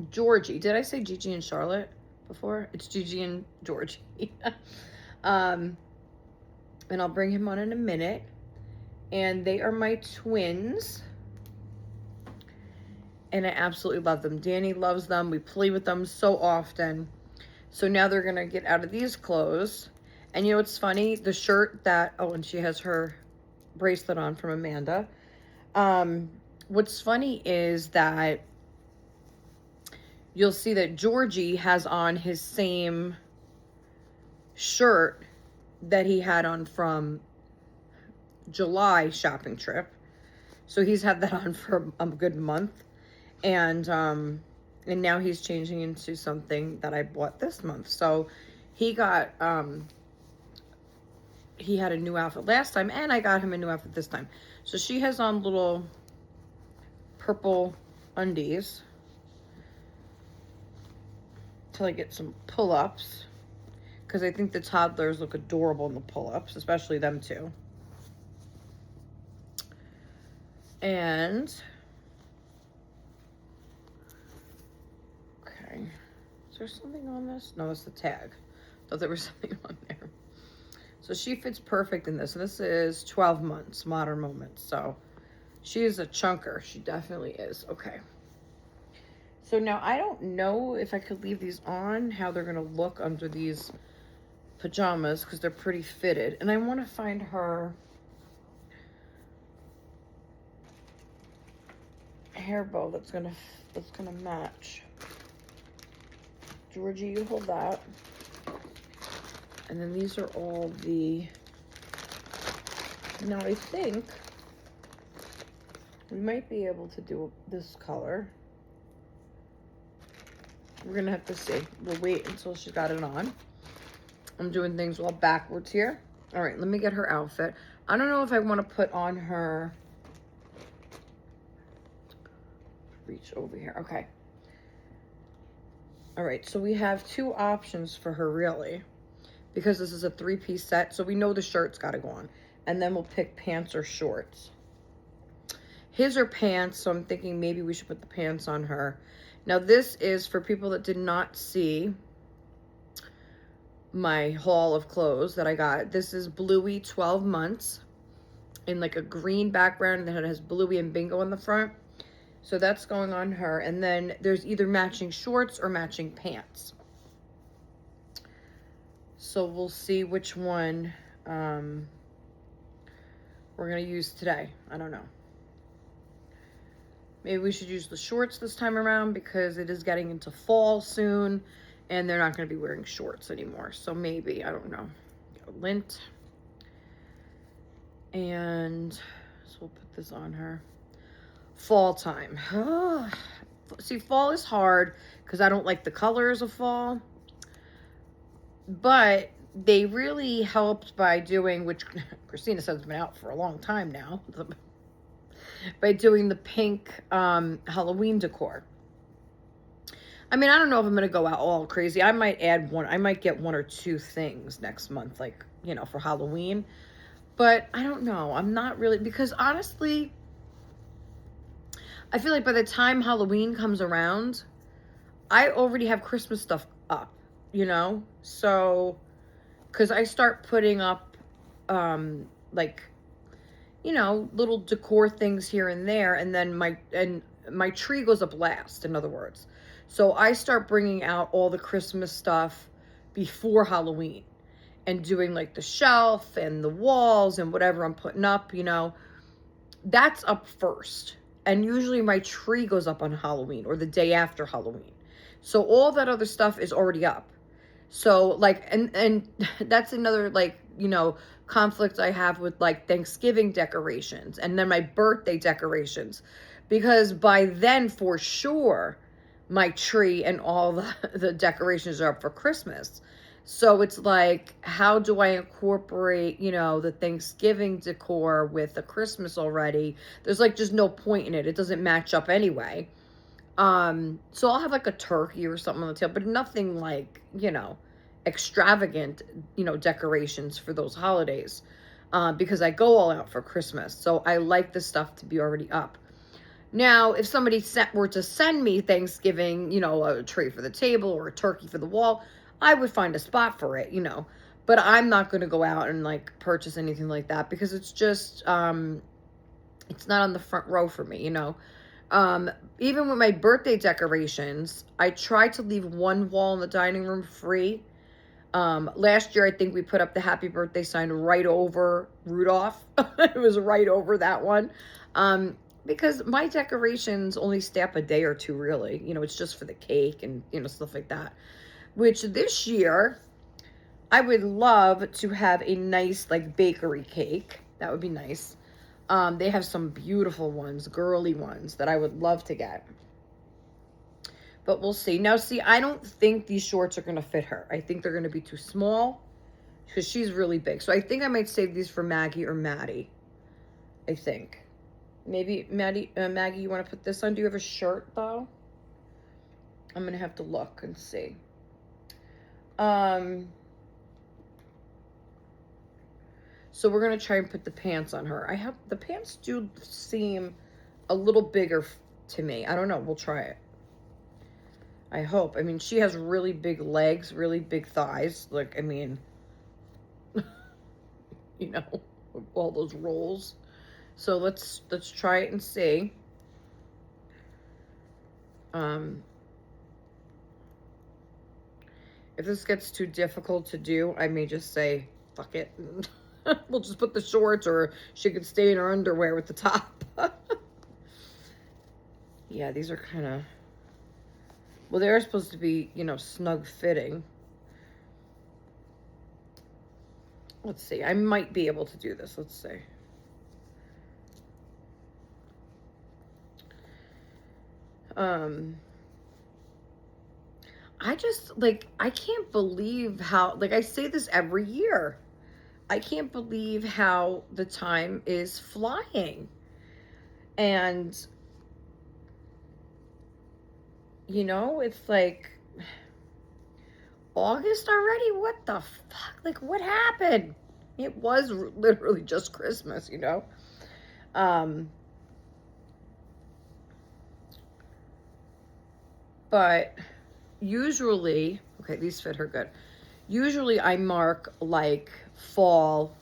Georgie. Did I say Gigi and Charlotte before? It's Gigi and Georgie. And I'll bring him on in a minute. And they are my twins. And I absolutely love them. Danny loves them. We play with them so often. So now they're going to get out of these clothes. And you know what's funny? The shirt that... Oh, and she has her bracelet on from Amanda. What's funny is that you'll see that Georgie has on his same shirt that he had on from July shopping trip. So he's had that on for a good month. And now he's changing into something that I bought this month. So he got, he had a new outfit last time, and I got him a new outfit this time. So she has on little purple undies till I get some pull-ups, because I think the toddlers look adorable in the pull-ups, especially them two. And... is there something on this? No, it's the tag. Thought there was something on there. So she fits perfect in this. And this is 12 months, Modern Moments. So she is a chunker. She definitely is. Okay. So now I don't know if I could leave these on, how they're going to look under these pajamas, because they're pretty fitted. And I want to find her hair bow that's gonna match. Georgie, you hold that. And then these are all the... Now I think we might be able to do this color. We're gonna have to see. We'll wait until she's got it on. I'm doing things all backwards here. All right, let me get her outfit. I don't know if I want to put on her... Reach over here. Okay. All right, so we have two options for her, really, because this is a three-piece set. So we know the shirt's got to go on, and then we'll pick pants or shorts. His are pants, so I'm thinking maybe we should put the pants on her. Now, this is for people that did not see my haul of clothes that I got. This is Bluey 12 months in like a green background, and then it has Bluey and Bingo on the front. So that's going on her. And then there's either matching shorts or matching pants. So we'll see which one we're going to use today. I don't know. Maybe we should use the shorts this time around because it is getting into fall soon and they're not going to be wearing shorts anymore. So maybe, I don't know. Got a lint. And so we'll put this on her. Fall time. See, fall is hard because I don't like the colors of fall. But they really helped by doing, which Christina says has been out for a long time now, by doing the pink Halloween decor. I mean, I don't know if I'm going to go out all crazy. I might get 1 or 2 things next month, like, you know, for Halloween. But I don't know. I'm not really, because honestly, I feel like by the time Halloween comes around, I already have Christmas stuff up, you know? So, because I start putting up, like, you know, little decor things here and there, and then my tree goes up last, in other words. So I start bringing out all the Christmas stuff before Halloween and doing like the shelf and the walls and whatever I'm putting up, you know, that's up first. And usually my tree goes up on Halloween or the day after Halloween. So all that other stuff is already up. So like, and that's another, like, you know, conflict I have with like Thanksgiving decorations and then my birthday decorations, because by then for sure my tree and all the decorations are up for Christmas. So it's like, how do I incorporate, you know, the Thanksgiving decor with the Christmas already? There's like just no point in it. It doesn't match up anyway. So I'll have like a turkey or something on the tail, but nothing like, you know, extravagant, you know, decorations for those holidays, because I go all out for Christmas. So I like the stuff to be already up. Now, if somebody were to send me Thanksgiving, you know, a tree for the table or a turkey for the wall, I would find a spot for it, you know, but I'm not going to go out and like purchase anything like that because it's just, it's not on the front row for me, you know. Even with my birthday decorations, I try to leave one wall in the dining room free. Last year, I think we put up the happy birthday sign right over Rudolph. It was right over that one. Because my decorations only stay up a day or two, really. You know, it's just for the cake and, you know, stuff like that. Which this year, I would love to have a nice, like, bakery cake. That would be nice. They have some beautiful ones, girly ones, that I would love to get. But we'll see. Now, see, I don't think these shorts are going to fit her. I think they're going to be too small because she's really big. So I think I might save these for Maggie or Maddie. I think. Maybe, Maggie, you want to put this on? Do you have a shirt, though? I'm going to have to look and see. So we're going to try and put the pants on her. The pants do seem a little bigger to me. I don't know. We'll try it. I hope. I mean, she has really big legs, really big thighs. Like, I mean, you know, all those rolls. So let's try it and see. If this gets too difficult to do, I may just say, fuck it. We'll just put the shorts, or she could stay in her underwear with the top. Yeah, these are kind of, well, they're supposed to be, you know, snug fitting. Let's see. I might be able to do this. Let's see. I just, like, I can't believe how, like, I say this every year. I can't believe how the time is flying. And, you know, it's like August already? What the fuck? Like, what happened? It was literally just Christmas, you know? But usually, okay, these fit her good. Usually I mark like fall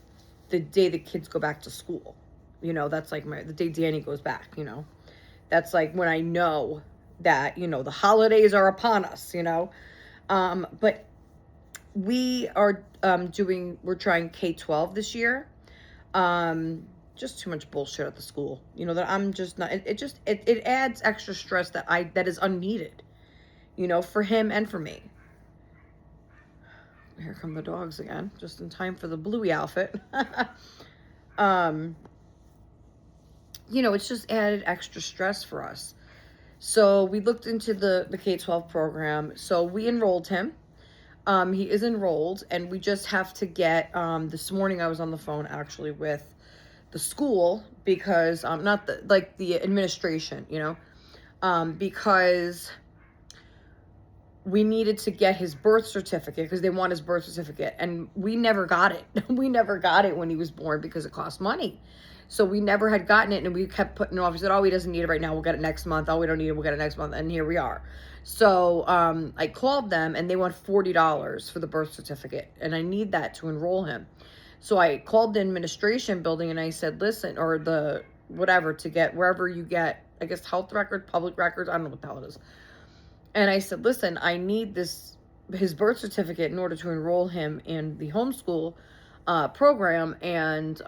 the day the kids go back to school. You know, that's like the day Danny goes back, you know. That's like when I know that, you know, the holidays are upon us, you know. But we are we're trying K-12 this year. Just too much bullshit at the school. You know, that I'm just not, it adds extra stress that is unneeded, you know, for him and for me. Here come the dogs again, just in time for the Bluey outfit. um, you know, it's just added extra stress for us. So we looked into the K-12 program. So we enrolled him. He is enrolled, and we just have to get, this morning I was on the phone actually with the school because, not the administration, you know, because we needed to get his birth certificate because they want his birth certificate, and we never got it. We never got it when he was born because it cost money. So we never had gotten it, and we kept putting it off. We said, oh, he doesn't need it right now. We'll get it next month. Oh, we don't need it. We'll get it next month. And here we are. So I called them, and they want $40 for the birth certificate, and I need that to enroll him. So I called the administration building, and I said, listen, or the whatever, to get wherever you get, I guess, health record, public records. I don't know what the hell it is. And I said, listen, I need his birth certificate in order to enroll him in the homeschool program. And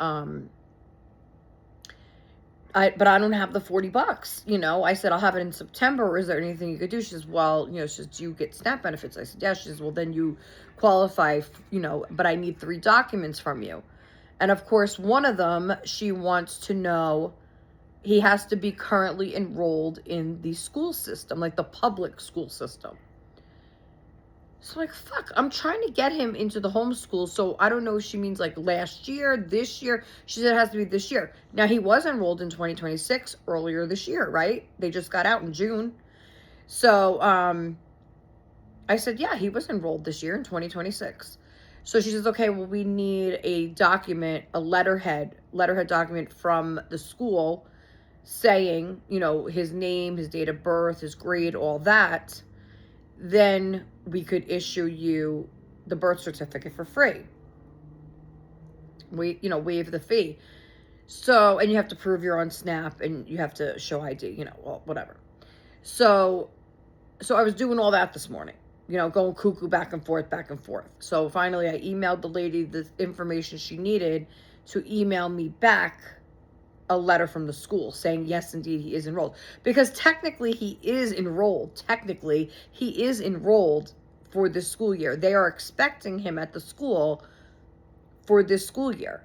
but I don't have the $40, you know. I said, I'll have it in September. Or is there anything you could do? She says, well, you know, she says, do you get SNAP benefits? I said, yeah. She says, well, then you qualify, you know, but I need 3 documents from you. And of course, one of them, she wants to know he has to be currently enrolled in the school system, like the public school system. So like, fuck, I'm trying to get him into the homeschool. So I don't know if she means like last year, this year. She said it has to be this year. Now, he was enrolled in 2026 earlier this year, right? They just got out in June. So I said, yeah, he was enrolled this year in 2026. So she says, okay, well, we need a document, a letterhead document from the school saying, you know, his name, his date of birth, his grade, all that. Then we could issue you the birth certificate for free. Waive the fee. So, and you have to prove you're on SNAP, and you have to show ID, you know, well, whatever. So I was doing all that this morning, you know, going cuckoo back and forth. So finally I emailed the lady the information she needed to email me back a letter from the school saying, yes, indeed, he is enrolled. Because technically he is enrolled. For this school year. They are expecting him at the school for this school year,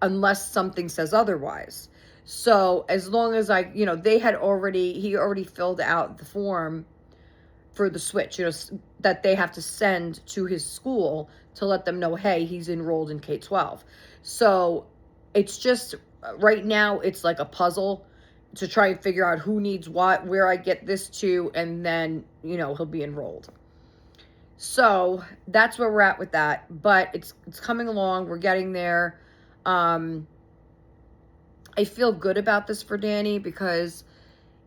unless something says otherwise. So as long as he already filled out the form for the switch, you know, that they have to send to his school to let them know, hey, he's enrolled in K-12. So it's just, right now, it's like a puzzle to try and figure out who needs what, where I get this to, and then, you know, he'll be enrolled. So that's where we're at with that. But it's coming along. We're getting there. I feel good about this for Danny because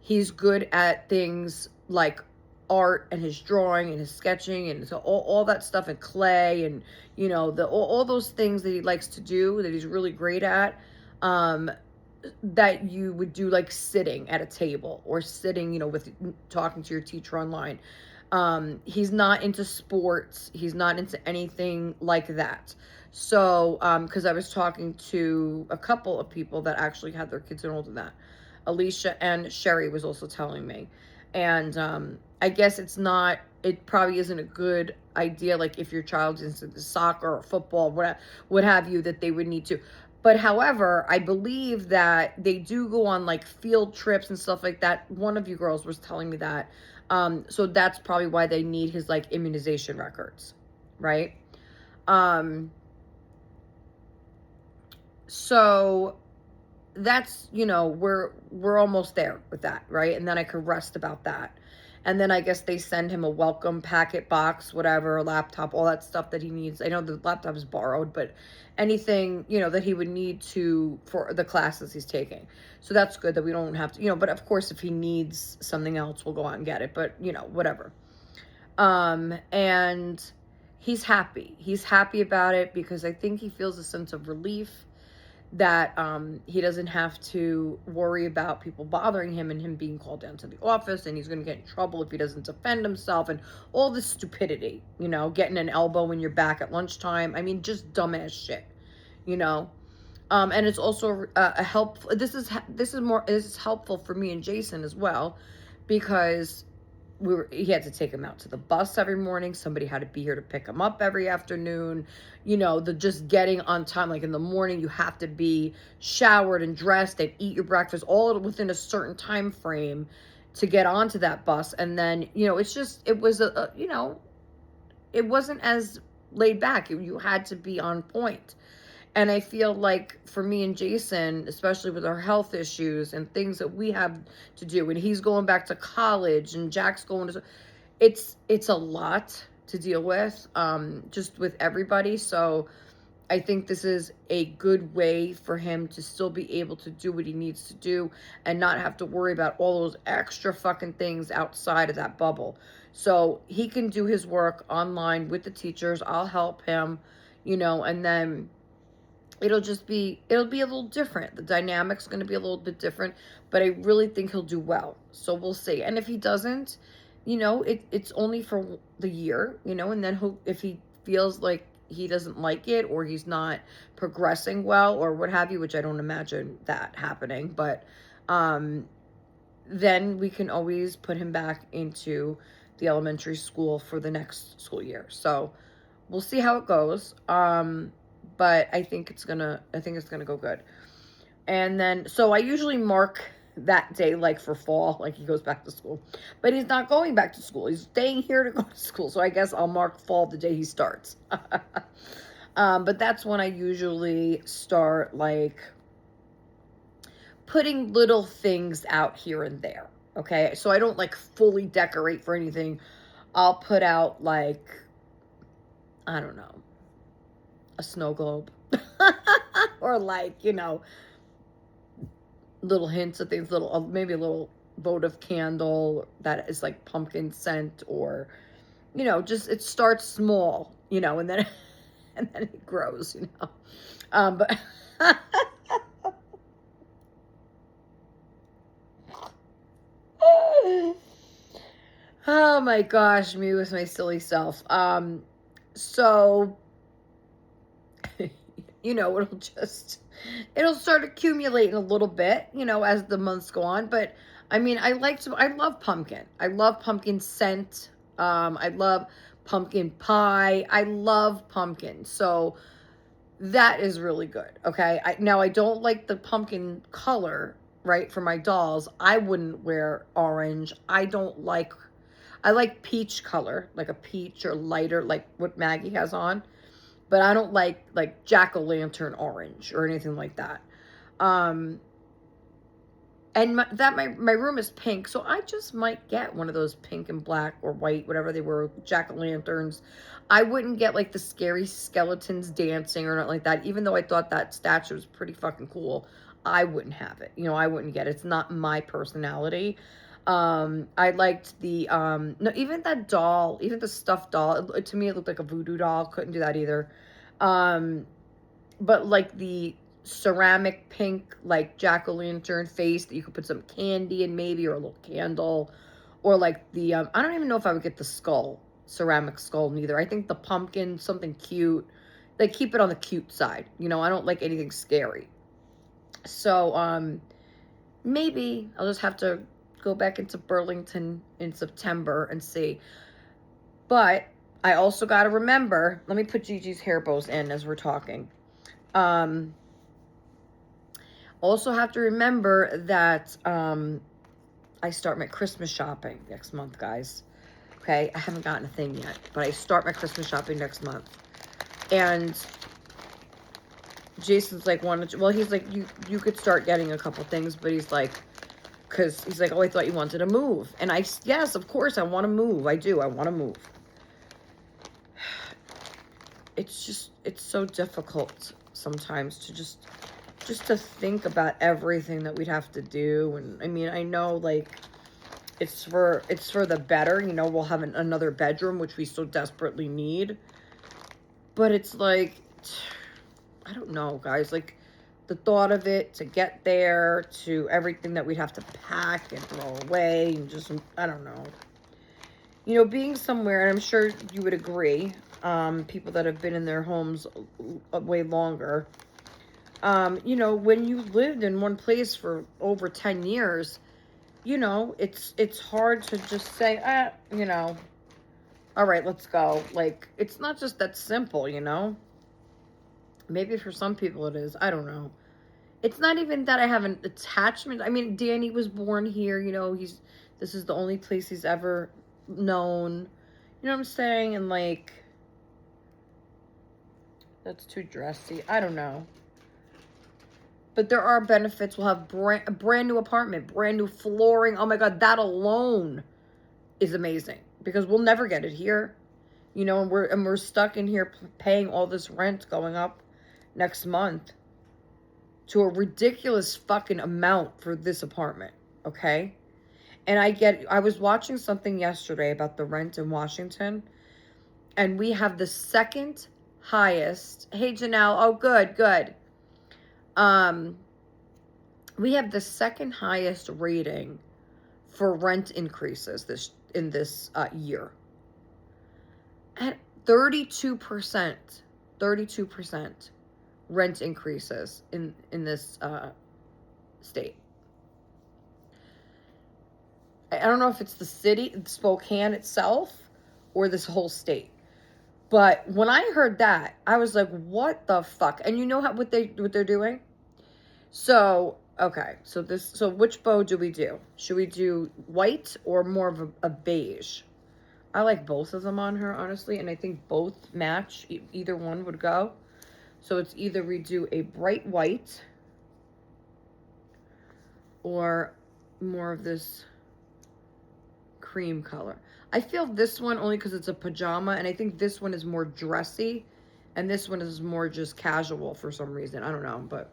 he's good at things like art and his drawing and his sketching and so all that stuff, and clay, and, you know, all those things that he likes to do, that he's really great at. That you would do like sitting at a table or sitting, you know, with talking to your teacher online. He's not into sports. He's not into anything like that. So, because I was talking to a couple of people that actually had their kids enrolled in that. Alicia and Sherry was also telling me. And I guess it probably isn't a good idea, like if your child's into soccer or football, what have you, that they would need to. But however, I believe that they do go on like field trips and stuff like that. One of you girls was telling me that. So that's probably why they need his like immunization records, right? So that's, you know, we're almost there with that, right? And then I could rest about that. And then I guess they send him a welcome packet box, whatever, a laptop, all that stuff that he needs. I know the laptop is borrowed, but anything, you know, that he would need for the classes he's taking. So that's good that we don't have to, you know, but of course, if he needs something else, we'll go out and get it, but, you know, whatever. And he's happy. He's happy about it because I think he feels a sense of relief that he doesn't have to worry about people bothering him and him being called down to the office, and he's going to get in trouble if he doesn't defend himself, and all this stupidity, you know, getting an elbow in your back at lunchtime. I mean, just dumbass shit, you know. And it's also a help. This is helpful for me and Jason as well, because he had to take him out to the bus every morning. Somebody had to be here to pick him up every afternoon. You know, the just getting on time, like in the morning, you have to be showered and dressed and eat your breakfast all within a certain time frame to get onto that bus. And then, you know, it was you know, it wasn't as laid back. You had to be on point. And I feel like for me and Jason, especially with our health issues and things that we have to do, and he's going back to college and Jack's going to, it's a lot to deal with, just with everybody. So I think this is a good way for him to still be able to do what he needs to do and not have to worry about all those extra fucking things outside of that bubble. So he can do his work online with the teachers. I'll help him, you know, and then it'll be a little different. The dynamic's going to be a little bit different, but I really think he'll do well. So we'll see. And if he doesn't, you know, it's only for the year, you know, and then if he feels like he doesn't like it or he's not progressing well or what have you, which I don't imagine that happening, but then we can always put him back into the elementary school for the next school year. So we'll see how it goes. But I think it's gonna go good. And then, so I usually mark that day like for fall, like he goes back to school. But he's not going back to school. He's staying here to go to school. So I guess I'll mark fall the day he starts. But that's when I usually start like putting little things out here and there. Okay, so I don't like fully decorate for anything. I'll put out like, I don't know, a snow globe or like, you know, little hints of things, maybe a little votive candle that is like pumpkin scent, or, you know, just it starts small, you know, and then and then it grows, you know. But oh my gosh, me with my silly self. So you know, it'll start accumulating a little bit, you know, as the months go on. But I mean, I love pumpkin. I love pumpkin scent. I love pumpkin pie. I love pumpkin. So that is really good. Okay. Now I don't like the pumpkin color, right? For my dolls, I wouldn't wear orange. I like peach color, like a peach or lighter, like what Maggie has on. But I don't like jack-o'-lantern orange or anything like that. And my room is pink, so I just might get one of those pink and black or white, whatever they were, jack-o'-lanterns. I wouldn't get like the scary skeletons dancing or not like that, even though I thought that statue was pretty fucking cool. I wouldn't have it. You know, I wouldn't get it. It's not my personality. I liked the, no, even that doll, even the stuffed doll, to me, it looked like a voodoo doll. Couldn't do that either. But like the ceramic pink, like jack-o'-lantern face that you could put some candy in maybe, or a little candle, or like the, I don't even know if I would get the skull, ceramic skull neither. I think the pumpkin, something cute, like keep it on the cute side. You know, I don't like anything scary. So, maybe I'll just have to go back into Burlington in September and see. But I also got to remember, let me put Gigi's hair bows in as we're talking. Also have to remember that I start my Christmas shopping next month, guys. Okay, I haven't gotten a thing yet, but I start my Christmas shopping next month. And Jason's like, well, he's like, you could start getting a couple things, but he's like, because he's like, oh, I thought you wanted to move. And yes, of course, I want to move. I do. I want to move. It's so difficult sometimes to just to think about everything that we'd have to do. And I mean, I know like it's for the better, you know, we'll have another bedroom, which we so desperately need. But it's like, I don't know, guys, like the thought of it, to get there, to everything that we'd have to pack and throw away, and just, I don't know. You know, being somewhere, and I'm sure you would agree, people that have been in their homes way longer, you know, when you lived in one place for over 10 years, you know, it's hard to just say, you know, all right, let's go. Like, it's not just that simple, you know? Maybe for some people it is. I don't know. It's not even that I have an attachment. I mean, Danny was born here, you know, this is the only place he's ever known. You know what I'm saying? And like, that's too dressy. I don't know. But there are benefits. We'll have a brand new apartment, brand new flooring. Oh my God, that alone is amazing because we'll never get it here. You know, and we're stuck in here paying all this rent going up next month to a ridiculous fucking amount for this apartment, okay? And I was watching something yesterday about the rent in Washington, and we have the second highest. Hey, Janelle. Oh, good. We have the second highest rating for rent increases in this year. At 32%, 32% rent increases in this state. I don't know if it's the city, Spokane itself, or this whole state. But when I heard that, I was like, what the fuck? And you know what they're doing? So, okay, so which bow do we do? Should we do white or more of a beige? I like both of them on her, honestly, and I think both match. Either one would go. So it's either we do a bright white or more of this cream color. I feel this one only because it's a pajama, and I think this one is more dressy, and this one is more just casual for some reason. I don't know, but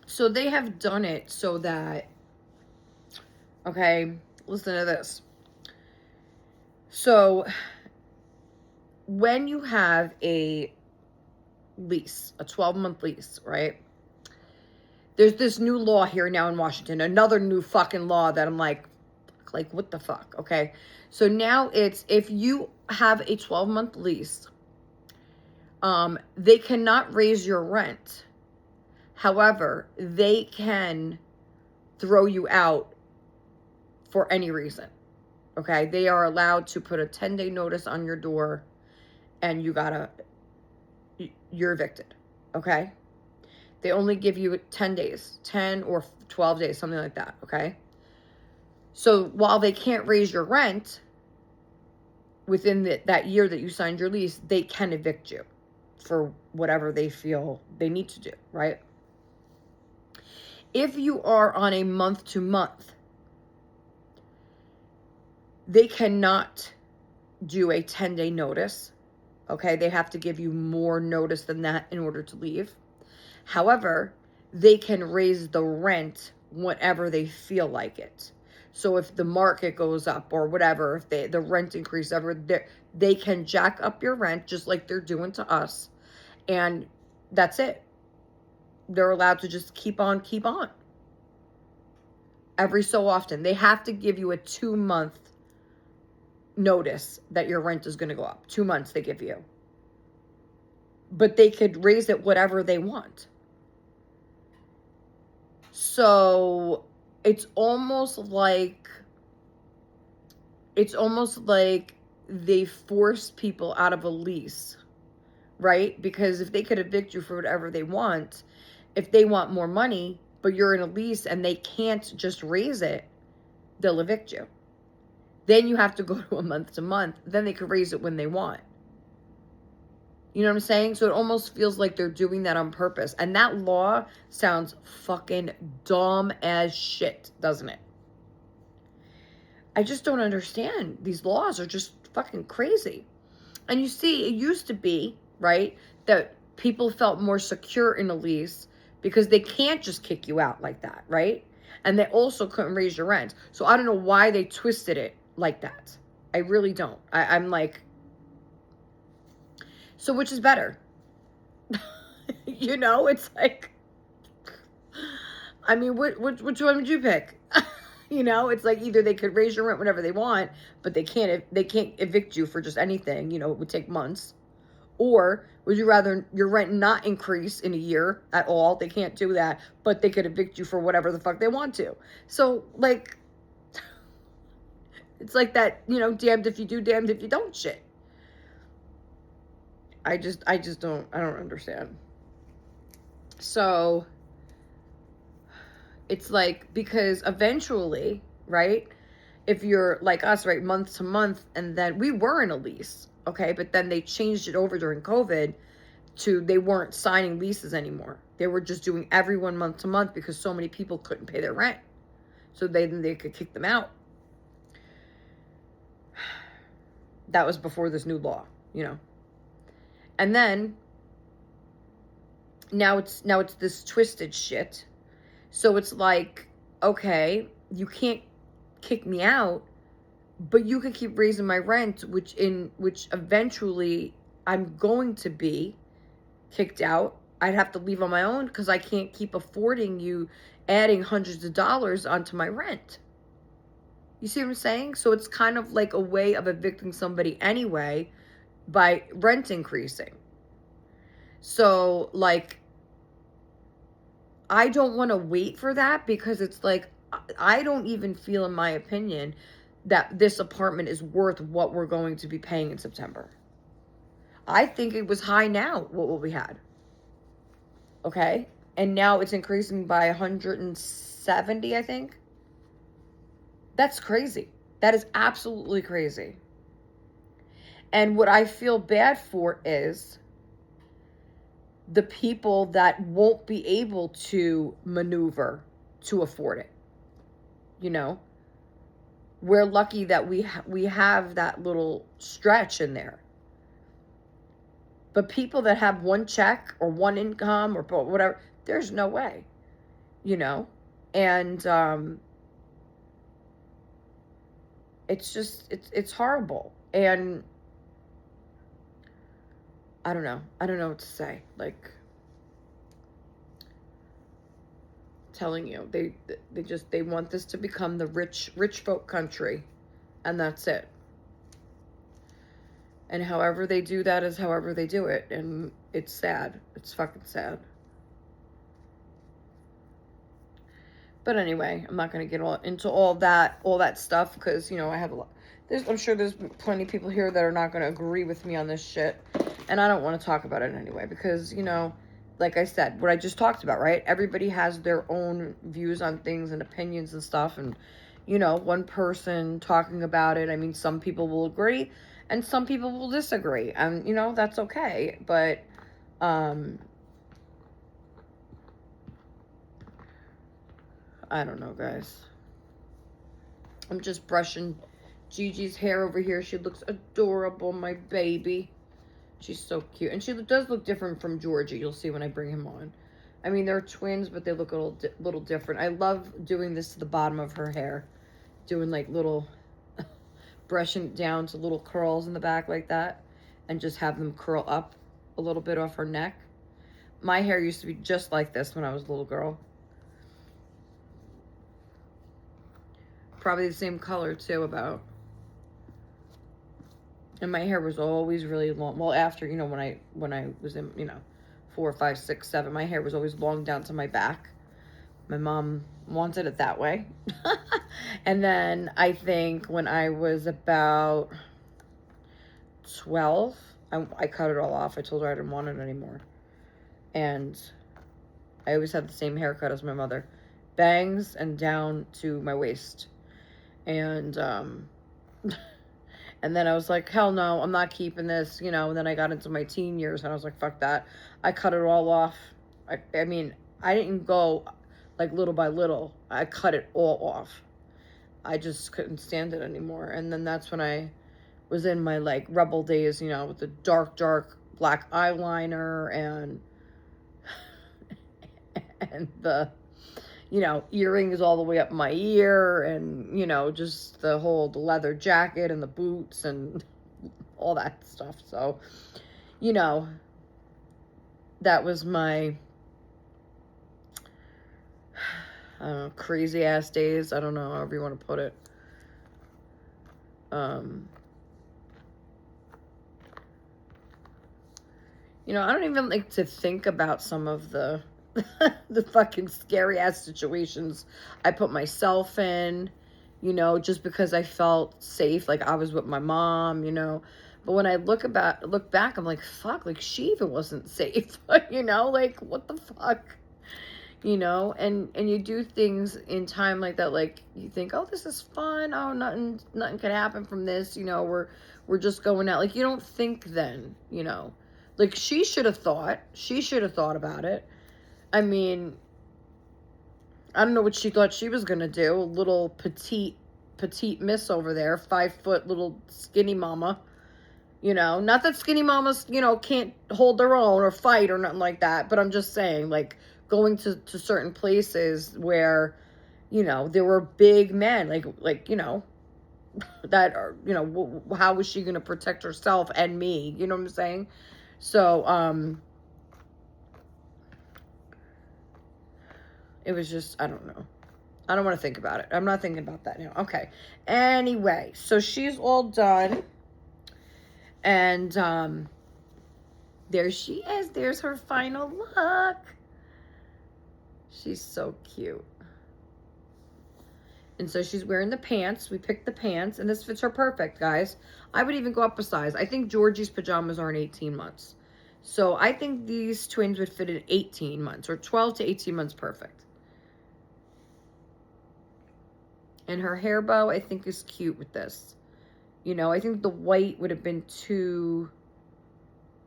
so they have done it so that, okay, listen to this. So when you have a lease, a 12-month lease, right? There's this new law here now in Washington, another new fucking law that I'm like, what the fuck, okay? So now it's, if you have a 12-month lease, they cannot raise your rent. However, they can throw you out for any reason, okay? They are allowed to put a 10-day notice on your door, and you're evicted, okay? They only give you 10 days, 10 or 12 days, something like that, okay? So while they can't raise your rent within that year that you signed your lease, they can evict you for whatever they feel they need to do, right? If you are on a month-to-month, they cannot do a 10-day notice, okay? They have to give you more notice than that in order to leave. However, they can raise the rent whenever they feel like it. So if the market goes up or whatever, if the rent increase ever, they can jack up your rent just like they're doing to us. And that's it. They're allowed to just keep on. Every so often. They have to give you a 2-month notice that your rent is going to go up. 2 months they give you. But they could raise it whatever they want. So it's almost like they force people out of a lease, right? Because if they could evict you for whatever they want, if they want more money, but you're in a lease and they can't just raise it, they'll evict you. Then you have to go to a month-to-month. Then they could raise it when they want. You know what I'm saying? So it almost feels like they're doing that on purpose. And that law sounds fucking dumb as shit, doesn't it? I just don't understand. These laws are just fucking crazy. And you see, it used to be, right, that people felt more secure in a lease because they can't just kick you out like that, right? And they also couldn't raise your rent. So I don't know why they twisted it like that. I really don't. I'm like, so which is better? You know, it's like, I mean, which one would you pick? You know, it's like either they could raise your rent whenever they want, but they can't evict you for just anything. You know, it would take months. Or would you rather your rent not increase in a year at all? They can't do that, but they could evict you for whatever the fuck they want to. So, like, it's like that, you know, damned if you do, damned if you don't shit. I just I don't understand. So, it's like, because eventually, right? If you're like us, right, month to month, and then we were in a lease, okay, but then they changed it over during COVID to they weren't signing leases anymore. They were just doing everyone month to month because so many people couldn't pay their rent. So they could kick them out. That was before this new law, you know. And then now it's this twisted shit. So it's like, okay, you can't kick me out, but you could keep raising my rent, which eventually I'm going to be kicked out. I'd have to leave on my own because I can't keep affording you adding hundreds of dollars onto my rent. You see what I'm saying? So it's kind of like a way of evicting somebody anyway by rent increasing. So, like, I don't want to wait for that because it's like, I don't even feel, in my opinion, that this apartment is worth what we're going to be paying in September. I think it was high now, what we had. Okay? And now it's increasing by 170, I think. That's crazy. That is absolutely crazy. And what I feel bad for is the people that won't be able to maneuver to afford it. You know? We're lucky that we have that little stretch in there. But people that have one check or one income or whatever, there's no way, you know? And it's just, it's horrible. And I don't know. I don't know what to say. Like, telling you, they want this to become the rich folk country, and that's it. And however they do that is however they do it. And it's sad. It's fucking sad. But anyway, I'm not going to get into all that stuff because, you know, I have a lot. I'm sure there's plenty of people here that are not going to agree with me on this shit. And I don't want to talk about it anyway because, you know, like I said, what I just talked about, right? Everybody has their own views on things and opinions and stuff. And, you know, one person talking about it, I mean, some people will agree and some people will disagree. And, you know, that's okay. But, I don't know, guys. I'm just brushing Gigi's hair over here. She looks adorable, my baby. She's so cute. And she does look different from Georgie. You'll see when I bring him on. I mean, they're twins, but they look a little different. I love doing this to the bottom of her hair. Doing, like, little... brushing it down to little curls in the back like that. And just have them curl up a little bit off her neck. My hair used to be just like this when I was a little girl. Probably the same color, too, about... And my hair was always really long. Well, after, you know, when I was in, you know, 4, 5, 6, 7, my hair was always long down to my back. My mom wanted it that way. And then I think when I was about 12, I cut it all off. I told her I didn't want it anymore. And I always had the same haircut as my mother. Bangs and down to my waist. And, and then I was like, hell no, I'm not keeping this, you know. And then I got into my teen years and I was like, fuck that. I cut it all off. I mean, I didn't go like little by little. I cut it all off. I just couldn't stand it anymore. And then that's when I was in my like rebel days, you know, with the dark black eyeliner and and the, you know, earrings all the way up my ear and, you know, just the leather jacket and the boots and all that stuff. So, you know, that was my, I don't know, crazy ass days. I don't know, however you want to put it. You know, I don't even like to think about some of the the fucking scary ass situations I put myself in, you know, just because I felt safe, like I was with my mom, you know. But when I look back, I'm like, fuck, like she even wasn't safe, you know, like what the fuck, you know. And you do things in time like that, like you think, oh, this is fun, oh, nothing could happen from this, you know, we're just going out, like you don't think then, you know. Like she should have thought about it. I mean, I don't know what she thought she was gonna do. A little petite miss over there, 5 foot little skinny mama. You know, not that skinny mamas, you know, can't hold their own or fight or nothing like that. But I'm just saying, like going to certain places where, you know, there were big men, like you know, that are, you know, how was she gonna protect herself and me? You know what I'm saying? So, it was just, I don't know. I don't want to think about it. I'm not thinking about that now. Okay. Anyway, so she's all done. And, there she is. There's her final look. She's so cute. And so she's wearing the pants. We picked the pants, and this fits her perfect, guys. I would even go up a size. I think Georgie's pajamas are in 18 months. So I think these twins would fit in 18 months, or 12 to 18 months perfect. And her hair bow, I think, is cute with this. You know, I think the white would have been too,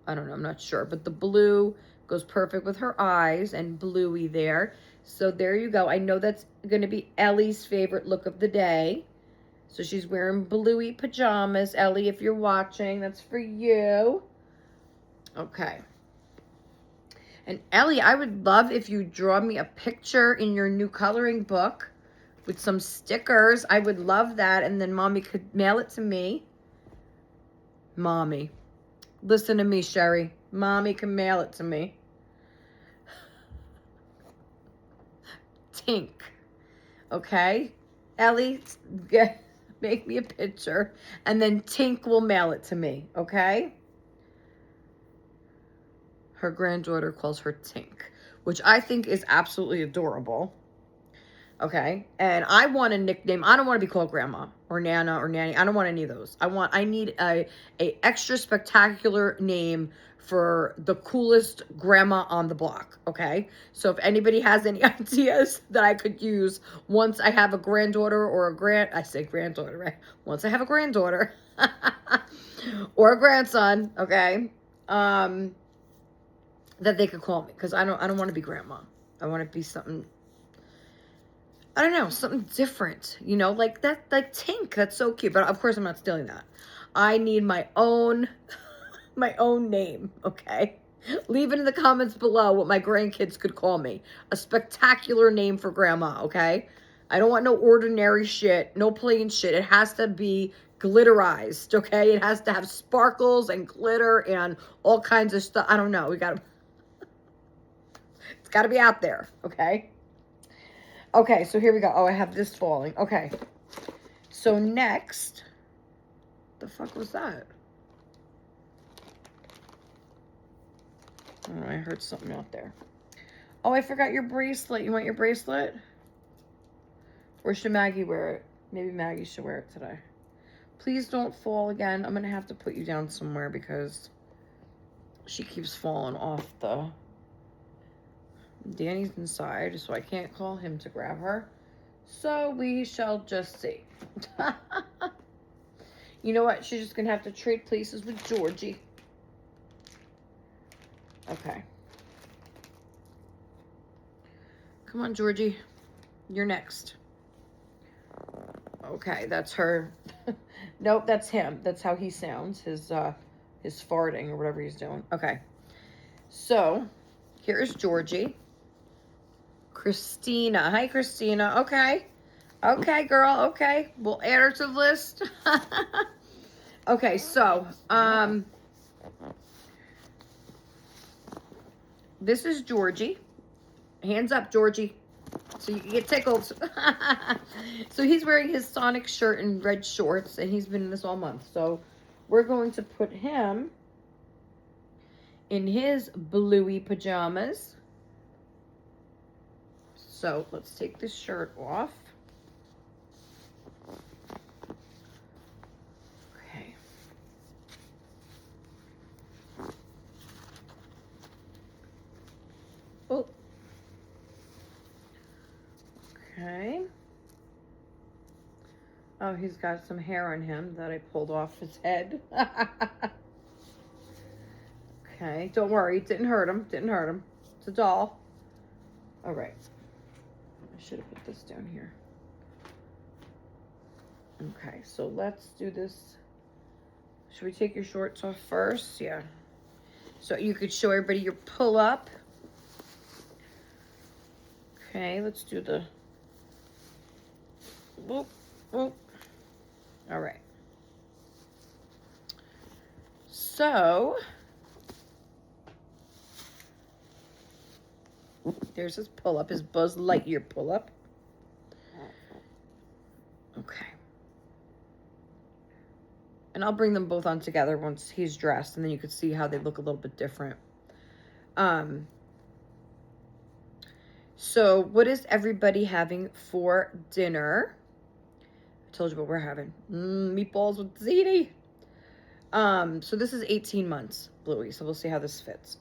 I don't know, I'm not sure. But the blue goes perfect with her eyes, and bluey there. So there you go. I know that's going to be Ellie's favorite look of the day. So she's wearing bluey pajamas. Ellie, if you're watching, that's for you. Okay. And Ellie, I would love if you draw me a picture in your new coloring book with some stickers. I would love that. And then Mommy could mail it to me. Mommy. Listen to me, Sherry. Mommy can mail it to me. Tink. Okay? Ellie, make me a picture. And then Tink will mail it to me. Okay? Her granddaughter calls her Tink, which I think is absolutely adorable. Okay, and I want a nickname. I don't want to be called Grandma or Nana or Nanny. I don't want any of those. I need a extra spectacular name for the coolest grandma on the block. Okay, so if anybody has any ideas that I could use once I have a granddaughter or I say granddaughter, right? Once I have a granddaughter or a grandson, okay, that they could call me, because I don't want to be Grandma. I want to be something, I don't know, something different, you know, like that, like Tink. That's so cute. But of course I'm not stealing that. I need my own, my own name. Okay. Leave it in the comments below what my grandkids could call me. A spectacular name for Grandma. Okay. I don't want no ordinary shit, no plain shit. It has to be glitterized. Okay. It has to have sparkles and glitter and all kinds of stuff. I don't know. It's got to be out there. Okay. Okay, so here we go. Oh, I have this falling. Okay. So next, the fuck was that? Oh, I heard something out there. Oh, I forgot your bracelet. You want your bracelet? Or should Maggie wear it? Maybe Maggie should wear it today. Please don't fall again. I'm going to have to put you down somewhere because she keeps falling off the... Danny's inside, so I can't call him to grab her. So we shall just see. You know what? She's just going to have to trade places with Georgie. Okay. Come on, Georgie. You're next. Okay, that's her. Nope, that's him. That's how he sounds. His farting or whatever he's doing. Okay. So, here's Georgie. Christina. Hi, Christina. Okay. Okay, girl. Okay. We'll add her to the list. Okay, so, this is Georgie. Hands up, Georgie. So you can get tickled. So he's wearing his Sonic shirt and red shorts, and he's been in this all month. So we're going to put him in his bluey pajamas. So let's take this shirt off. Okay. Oh. Okay. Oh, he's got some hair on him that I pulled off his head. Okay, don't worry. It didn't hurt him. Didn't hurt him. It's a doll. All right. I should have put this down here. Okay, so let's do this. Should we take your shorts off first? Yeah. So you could show everybody your pull-up. Okay, let's do the... Whoop, whoop. All right. So... There's his pull-up, his Buzz Lightyear pull-up. Okay. And I'll bring them both on together once he's dressed, and then you can see how they look a little bit different. So what is everybody having for dinner? I told you what we're having. Meatballs with ziti. So this is 18 months, Bluey, so we'll see how this fits.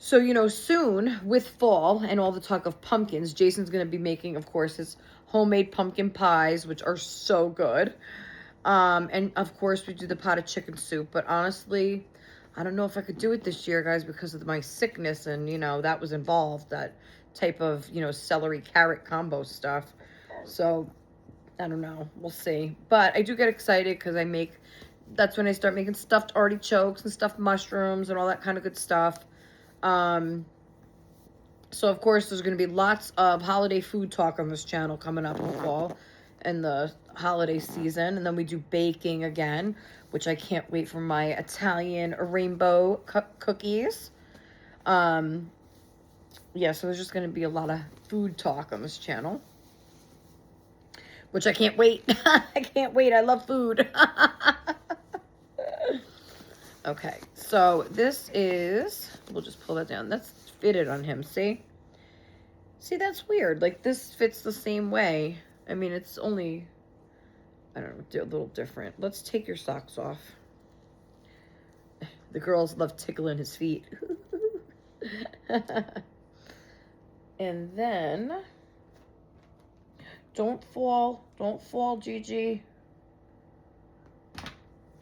So, you know, soon with fall and all the talk of pumpkins, Jason's going to be making, of course, his homemade pumpkin pies, which are so good. And of course we do the pot of chicken soup, but honestly, I don't know if I could do it this year, guys, because of my sickness and, you know, that was involved, that type of, you know, celery carrot combo stuff. So I don't know, we'll see. But I do get excited because that's when I start making stuffed artichokes and stuffed mushrooms and all that kind of good stuff. So of course there's going to be lots of holiday food talk on this channel coming up in the fall and the holiday season. And then we do baking again, which I can't wait for my Italian rainbow cookies. Yeah, so there's just going to be a lot of food talk on this channel, which I can't wait. I can't wait. I love food. Okay, so this is, we'll just pull that down. That's fitted on him, see? See, that's weird. Like, this fits the same way. I mean, it's only, I don't know, a little different. Let's take your socks off. The girls love tickling his feet. And then, don't fall, Gigi.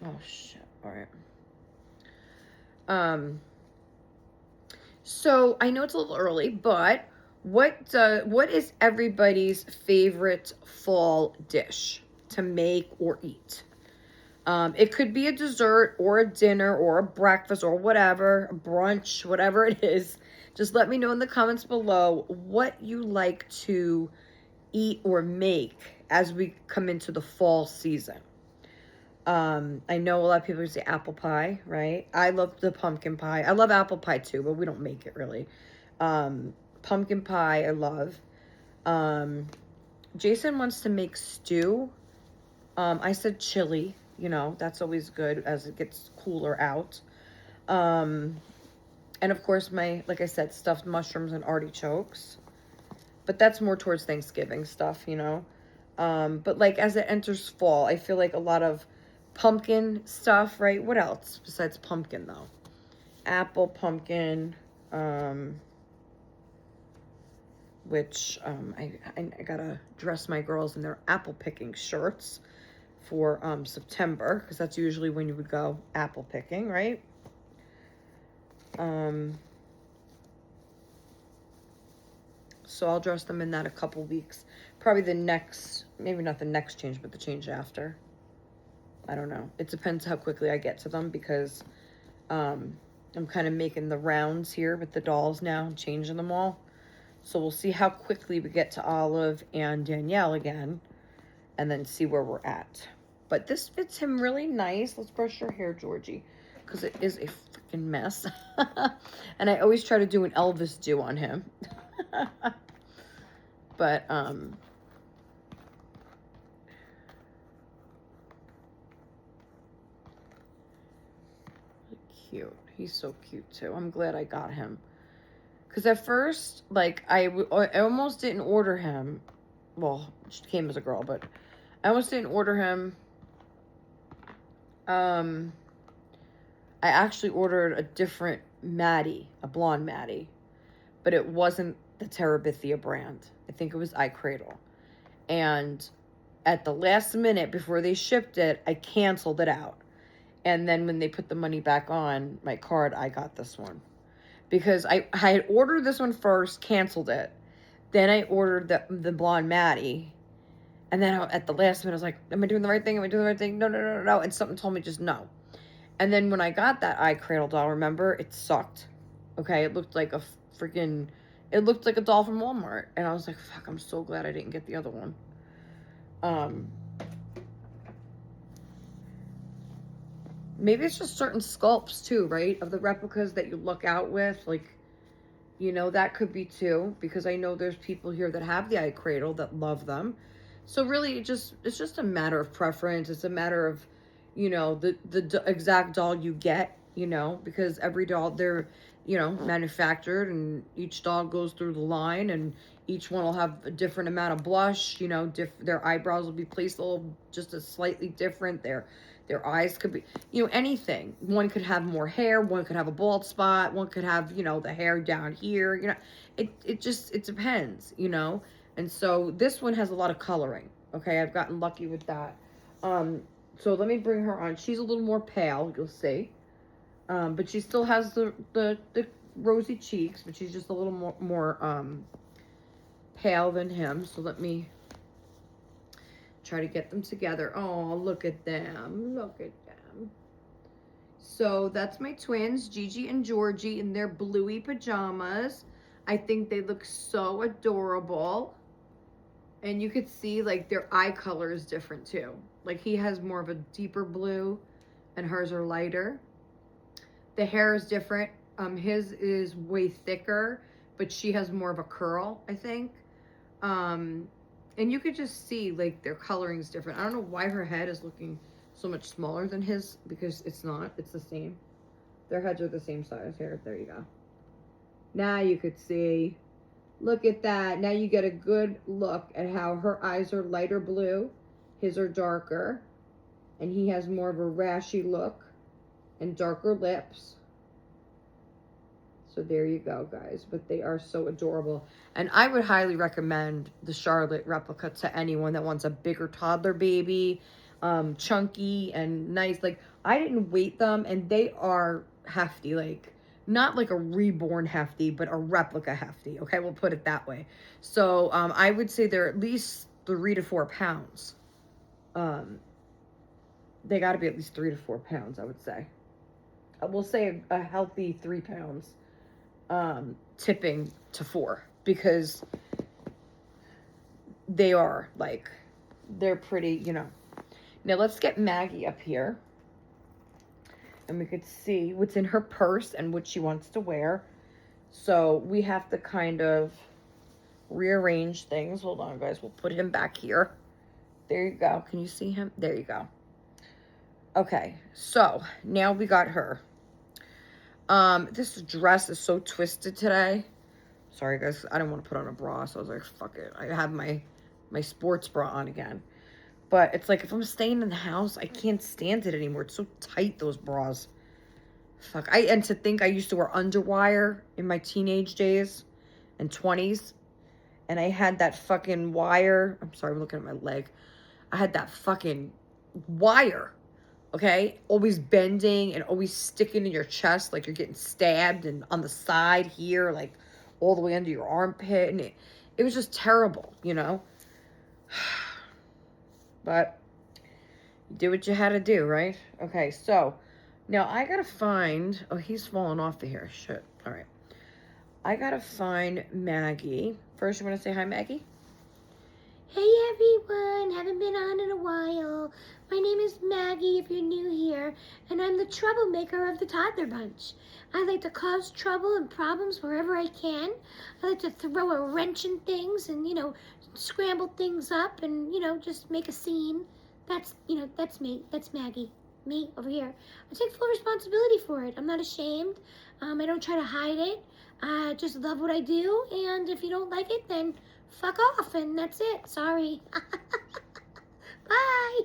Oh, shit, all right. So I know it's a little early, but what is everybody's favorite fall dish to make or eat? It could be a dessert or a dinner or a breakfast or whatever, a brunch, whatever it is. Just let me know in the comments below what you like to eat or make as we come into the fall season. I know a lot of people say apple pie, right? I love the pumpkin pie. I love apple pie too, but we don't make it really. Pumpkin pie, I love. Jason wants to make stew. I said chili, you know, that's always good as it gets cooler out. And of course like I said, stuffed mushrooms and artichokes. But that's more towards Thanksgiving stuff, you know. But like as it enters fall, I feel like a lot of pumpkin stuff, right? What else besides pumpkin though? Apple, pumpkin, which I gotta dress my girls in their apple picking shirts for September, because that's usually when you would go apple picking, right? So I'll dress them in that a couple weeks. Probably the next, maybe not the next change, but the change after. I don't know. It depends how quickly I get to them, because I'm kind of making the rounds here with the dolls now and changing them all. So we'll see how quickly we get to Olive and Danielle again, and then see where we're at. But this fits him really nice. Let's brush your hair, Georgie. because it is a freaking mess. And I always try to do an Elvis do on him. But, cute. He's so cute too. I'm glad I got him. Because at first, like, I almost didn't order him. Well, she came as a girl, but I almost didn't order him. I actually ordered a different Maddie, a blonde Maddie. But it wasn't the Terabithia brand. I think it was iCradle. And at the last minute, before they shipped it, I canceled it out. And then when they put the money back on my card, I got this one. Because I had ordered this one first, canceled it. Then I ordered the blonde Maddie. And then at the last minute, I was like, am I doing the right thing? Am I doing the right thing? No, no, no, no, no. And something told me just no. And then when I got that iCradle doll, remember, it sucked. Okay, it looked like a freaking... It looked like a doll from Walmart. And I was like, fuck, I'm so glad I didn't get the other one. Maybe it's just certain sculpts too, right? Of the replicas that you look out with. Like, you know, that could be too. Because I know there's people here that have the iCradle that love them. So really, it's just a matter of preference. It's a matter of, you know, the exact doll you get, you know. Because every doll, they're, you know, manufactured. And each doll goes through the line. And each one will have a different amount of blush. You know, their eyebrows will be placed a little, just a slightly different. Their eyes could be, you know, anything. One could have more hair. One could have a bald spot. One could have, you know, the hair down here. You know, it depends, you know. And so this one has a lot of coloring. Okay, I've gotten lucky with that. So let me bring her on. She's a little more pale, you'll see. But she still has the rosy cheeks, but she's just a little more pale than him. So let me try to get them together. Oh, look at them. Look at them. So that's my twins, Gigi and Georgie, in their bluey pajamas. I think they look so adorable. And you could see, like, their eye color is different, too. Like, he has more of a deeper blue, and hers are lighter. The hair is different. His is way thicker, but she has more of a curl, I think. And you could just see, like, their coloring is different. I don't know why her head is looking so much smaller than his, because it's not. It's the same. Their heads are the same size. Here, there you go. Now you could see. Look at that. Now you get a good look at how her eyes are lighter blue. His are darker. And he has more of a rashy look and darker lips. So there you go, guys. But they are so adorable. And I would highly recommend the Charlotte replica to anyone that wants a bigger toddler baby, chunky and nice. Like, I didn't weight them, and they are hefty. Like, not like a reborn hefty, but a replica hefty. Okay, we'll put it that way. So I would say they're at least 3 to 4 pounds. They got to be at least 3 to 4 pounds, I would say. We'll say a healthy 3 pounds. Tipping to 4, because they are, like, they're pretty, you know. Now let's get Maggie up here, and we could see what's in her purse and what she wants to wear. So we have to kind of rearrange things. Hold on, guys. We'll put him back here. There you go. Can you see him? There you go. Okay, so now we got her. This dress is so twisted today. Sorry, guys. I didn't want to put on a bra, so I was like, fuck it. I have my sports bra on again. But it's like, if I'm staying in the house, I can't stand it anymore. It's so tight, those bras. Fuck. And to think I used to wear underwire in my teenage days and 20s. And I had that fucking wire. I'm sorry, I'm looking at my leg. I had that fucking wire. Okay, always bending and always sticking in your chest like you're getting stabbed, and on the side here, like all the way under your armpit, and it was just terrible, you know. But you did what you had to do, right? Okay, so now I gotta find. Oh, he's falling off the hair. Shit. All right, I gotta find Maggie. First, you want to say hi, Maggie? Hey everyone, haven't been on in a while. My name is Maggie if you're new here, and I'm the troublemaker of the toddler bunch. I like to cause trouble and problems wherever I can. I like to throw a wrench in things and, scramble things up and, just make a scene. That's me. That's Maggie. Me over here. I take full responsibility for it. I'm not ashamed. I don't try to hide it. I just love what I do, and if you don't like it, then fuck off, and that's it. Sorry. Bye.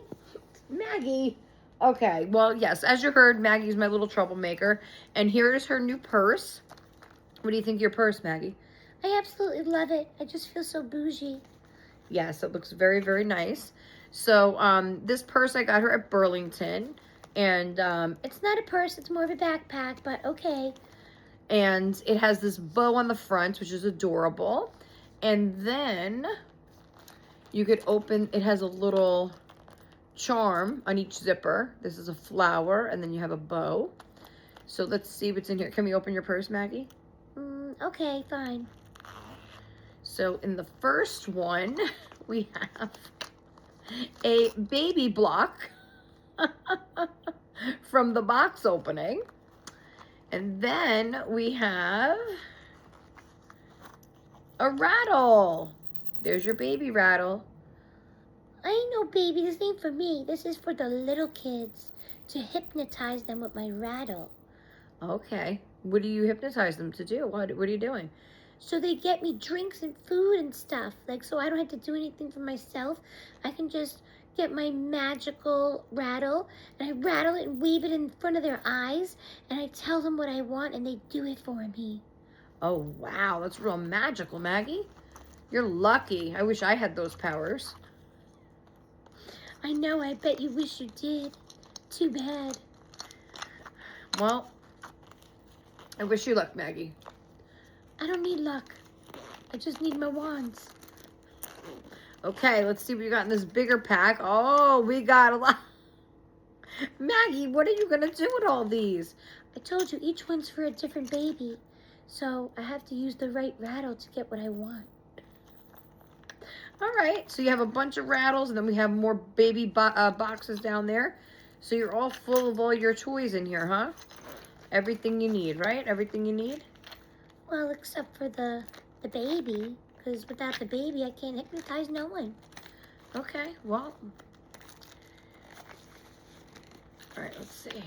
Maggie. Okay, well, yes, as you heard, Maggie's my little troublemaker. And here is her new purse. What do you think of your purse, Maggie? I absolutely love it. I just feel so bougie. Yes, it looks very, very nice. So, this purse I got her at Burlington. And, It's not a purse, it's more of a backpack, but okay. and it has this bow on the front, which is adorable. And then you could open, it has a little charm on each zipper. This is a flower, and then you have a bow. So let's see what's in here. Can we open your purse, Maggie? Okay, fine. So in the first one, we have a baby block from the box opening. And then we have a rattle. There's your baby rattle. I ain't no baby, this ain't for me. This is for the little kids, to hypnotize them with my rattle. Okay. What do you hypnotize them to do? What are you doing? So they get me drinks and food and stuff. Like, so I don't have to do anything for myself. I can just get my magical rattle, and I rattle it and wave it in front of their eyes, and I tell them what I want, and they do it for me. Oh, wow. That's real magical, Maggie. You're lucky. I wish I had those powers. I know, I bet you wish you did. Too bad. Well, I wish you luck, Maggie. I don't need luck. I just need my wands. Okay, let's see what you got in this bigger pack. Oh, we got a lot. Maggie, what are you going to do with all these? I told you each one's for a different baby. So I have to use the right rattle to get what I want. All right, so you have a bunch of rattles, and then we have more baby boxes down there. So you're all full of all your toys in here, huh? Everything you need, right? Everything you need? Well, except for the baby, because without the baby, I can't hypnotize no one. Okay, well. All right, let's see.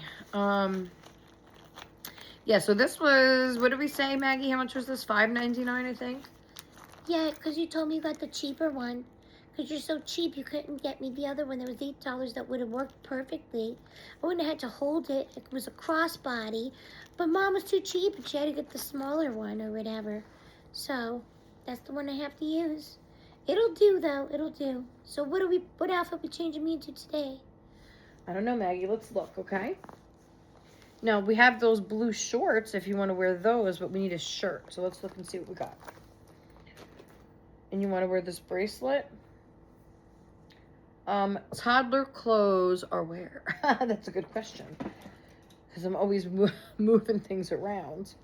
Yeah, so this was, what did we say, Maggie? How much was this? $5.99, I think? Yeah, because you told me you got the cheaper one. Because you're so cheap, you couldn't get me the other one that was $8 that would have worked perfectly. I wouldn't have had to hold it. It was a crossbody. But Mom was too cheap, and she had to get the smaller one or whatever. So, that's the one I have to use. It'll do, though. It'll do. So what outfit we changing me into today? I don't know, Maggie. Let's look, okay? Now, we have those blue shorts if you want to wear those, but we need a shirt. So let's look and see what we got. And you want to wear this bracelet? Toddler clothes are where? That's a good question. Because I'm always moving things around.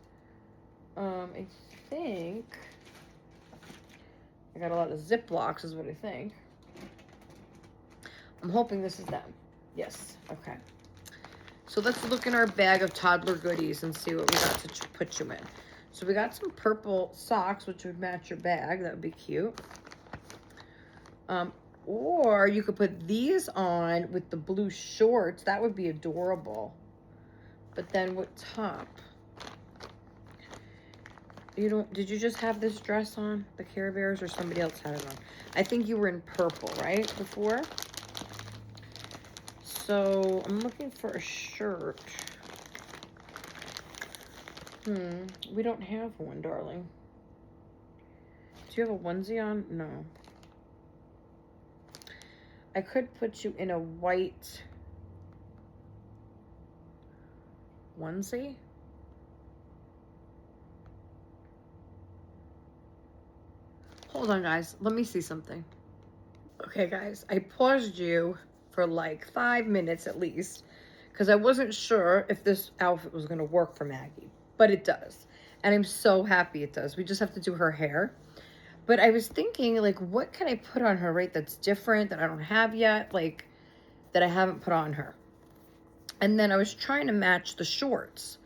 I think I got a lot of Ziplocs is what I think. I'm hoping this is them. Yes, okay. So let's look in our bag of toddler goodies and see what we got to put you in. So we got some purple socks, which would match your bag. That would be cute. Or you could put these on with the blue shorts. That would be adorable. But then what top? Did you just have this dress on, the Care Bears, or somebody else had it on? I think you were in purple, right, before? So I'm looking for a shirt. We don't have one, darling. Do you have a onesie on? No. I could put you in a white onesie. Hold on, guys. Let me see something. Okay, guys. I paused you for like 5 minutes at least because I wasn't sure if this outfit was going to work for Maggie. But it does. And I'm so happy it does. We just have to do her hair. But I was thinking, like, what can I put on her, right? That's different, that I don't have yet, like, that I haven't put on her. And then I was trying to match the shorts.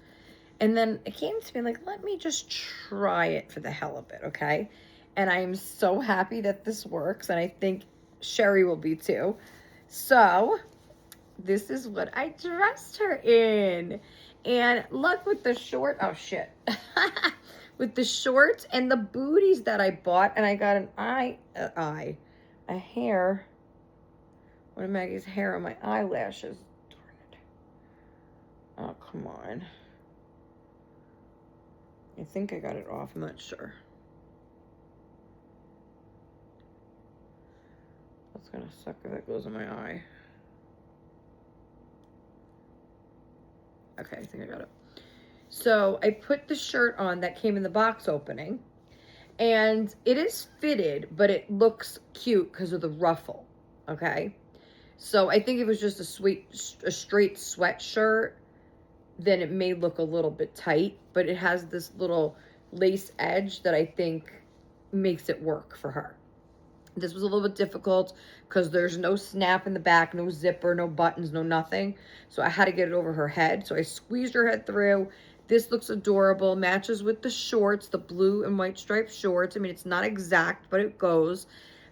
And then it came to me, like, let me just try it for the hell of it, okay? And I am so happy that this works. And I think Sherry will be too. So this is what I dressed her in. And look with the short, oh shit. With the shorts and the booties that I bought. And I got a hair, one of Maggie's hair on my eyelashes. Darn it. Oh, come on. I think I got it off, I'm not sure. That's gonna suck if that goes in my eye. Okay, I think I got it. So I put the shirt on that came in the box opening, and it is fitted, but it looks cute because of the ruffle, okay? So I think if it was just a straight sweatshirt, then it may look a little bit tight, but it has this little lace edge that I think makes it work for her. This was a little bit difficult because there's no snap in the back, no zipper, no buttons, no nothing. So I had to get it over her head. So I squeezed her head through. This looks adorable, matches with the shorts, the blue and white striped shorts. I mean, it's not exact, but it goes.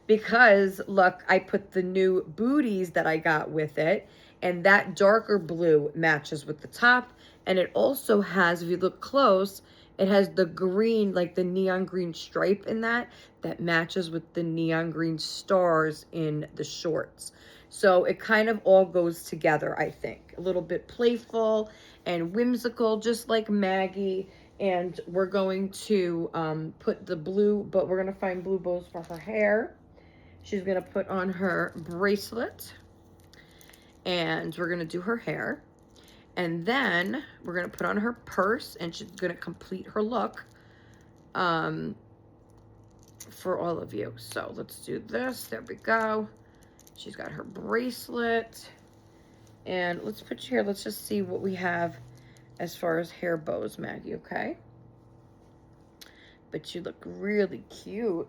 Because, look, I put the new booties that I got with it, and that darker blue matches with the top. And it also has, if you look close, it has the green, like the neon green stripe in that matches with the neon green stars in the shorts. So it kind of all goes together, I think. A little bit playful and whimsical, just like Maggie. And we're going to put the blue, but we're going to find blue bows for her hair. She's going to put on her bracelet, and we're going to do her hair. And then we're going to put on her purse, and she's going to complete her look for all of you. So let's do this. There we go. She's got her bracelet. And let's put you here. Let's just see what we have as far as hair bows, Maggie, okay? But you look really cute.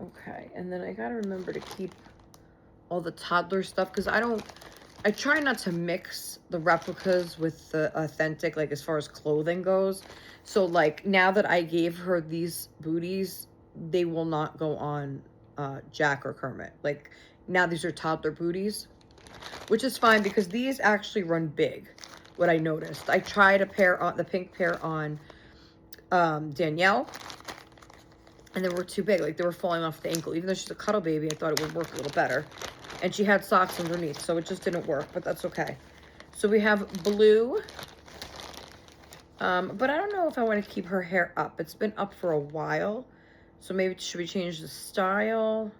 Okay, and then I gotta remember to keep all the toddler stuff because I try not to mix the replicas with the authentic, like as far as clothing goes. So like now that I gave her these booties, they will not go on Jack or Kermit. Like now these are toddler booties, which is fine because these actually run big, what I noticed. I tried a pair on, the pink pair on Danielle, and they were too big. Like they were falling off the ankle. Even though she's a cuddle baby, I thought it would work a little better. And she had socks underneath, so it just didn't work, but that's okay. So we have blue. But I don't know if I want to keep her hair up. It's been up for a while. So maybe, should we change the style?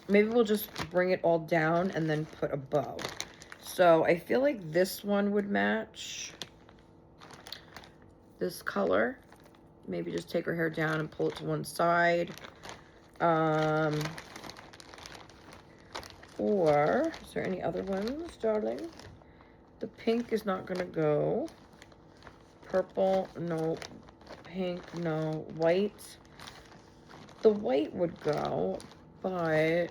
Maybe we'll just bring it all down and then put a bow. So I feel like this one would match this color. Maybe just take her hair down and pull it to one side. Or, is there any other ones, darling? The pink is not gonna go. Purple, no. Pink, no. White. The white would go, but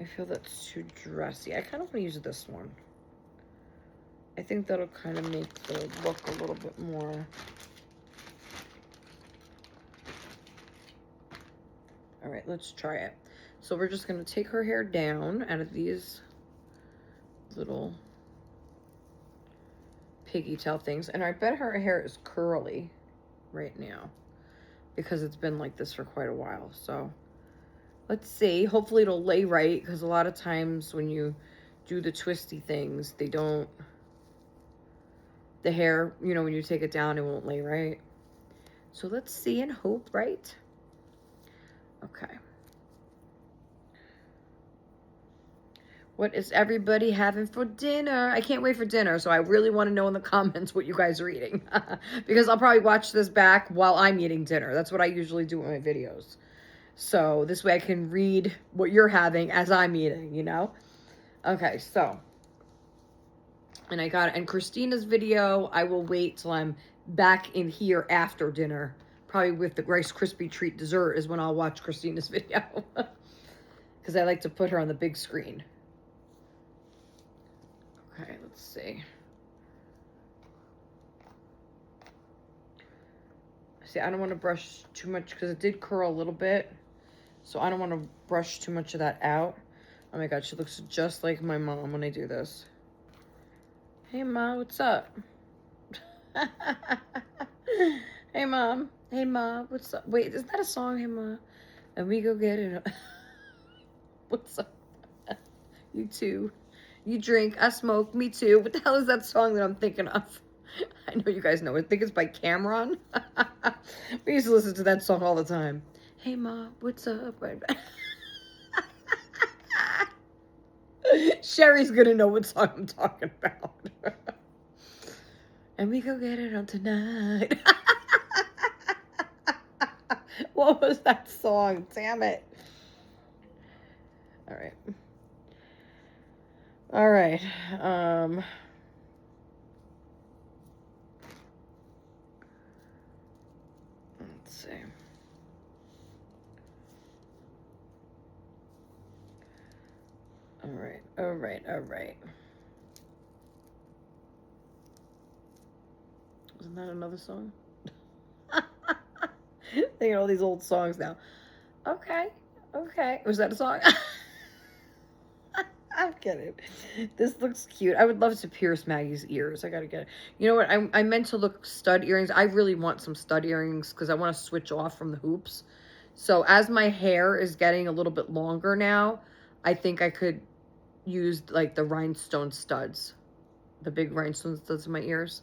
I feel that's too dressy. I kind of want to use this one. I think that'll kind of make the look a little bit more. All right, let's try it. So we're just going to take her hair down out of these little piggy tail things. And I bet her hair is curly right now because it's been like this for quite a while. So let's see. Hopefully it'll lay right because a lot of times when you do the twisty things, they don't, the hair, you know, when you take it down, it won't lay right. So let's see and hope, right? Okay. What is everybody having for dinner? I can't wait for dinner, so I really want to know in the comments what you guys are eating. Because I'll probably watch this back while I'm eating dinner. That's what I usually do with my videos. So this way I can read what you're having as I'm eating, you know? Okay, so And Christina's video, I will wait till I'm back in here after dinner. Probably with the Rice Krispie treat dessert is when I'll watch Christina's video. Because I like to put her on the big screen. Okay, let's see. See, I don't want to brush too much because it did curl a little bit. So I don't want to brush too much of that out. Oh my God, she looks just like my mom when I do this. Hey, Ma, what's up? Hey, Mom. Hey, Ma, what's up? Wait, is that a song? Hey, Ma. And we go get it. What's up? You too. You drink, I smoke, me too. What the hell is that song that I'm thinking of? I know you guys know it. I think it's by Cameron. We used to listen to that song all the time. Hey, Ma, what's up? Sherry's gonna know what song I'm talking about. And we go get it on tonight. What was that song? Damn it. All right. All right. Let's see. All right. All right. All right. Isn't that another song? Thinking all these old songs now. Okay. Okay. Was that a song? I'm kidding. This looks cute. I would love to pierce Maggie's ears. I gotta get it. You know what? I meant to look stud earrings. I really want some stud earrings because I want to switch off from the hoops. So as my hair is getting a little bit longer now, I think I could use like the rhinestone studs. The big rhinestone studs in my ears.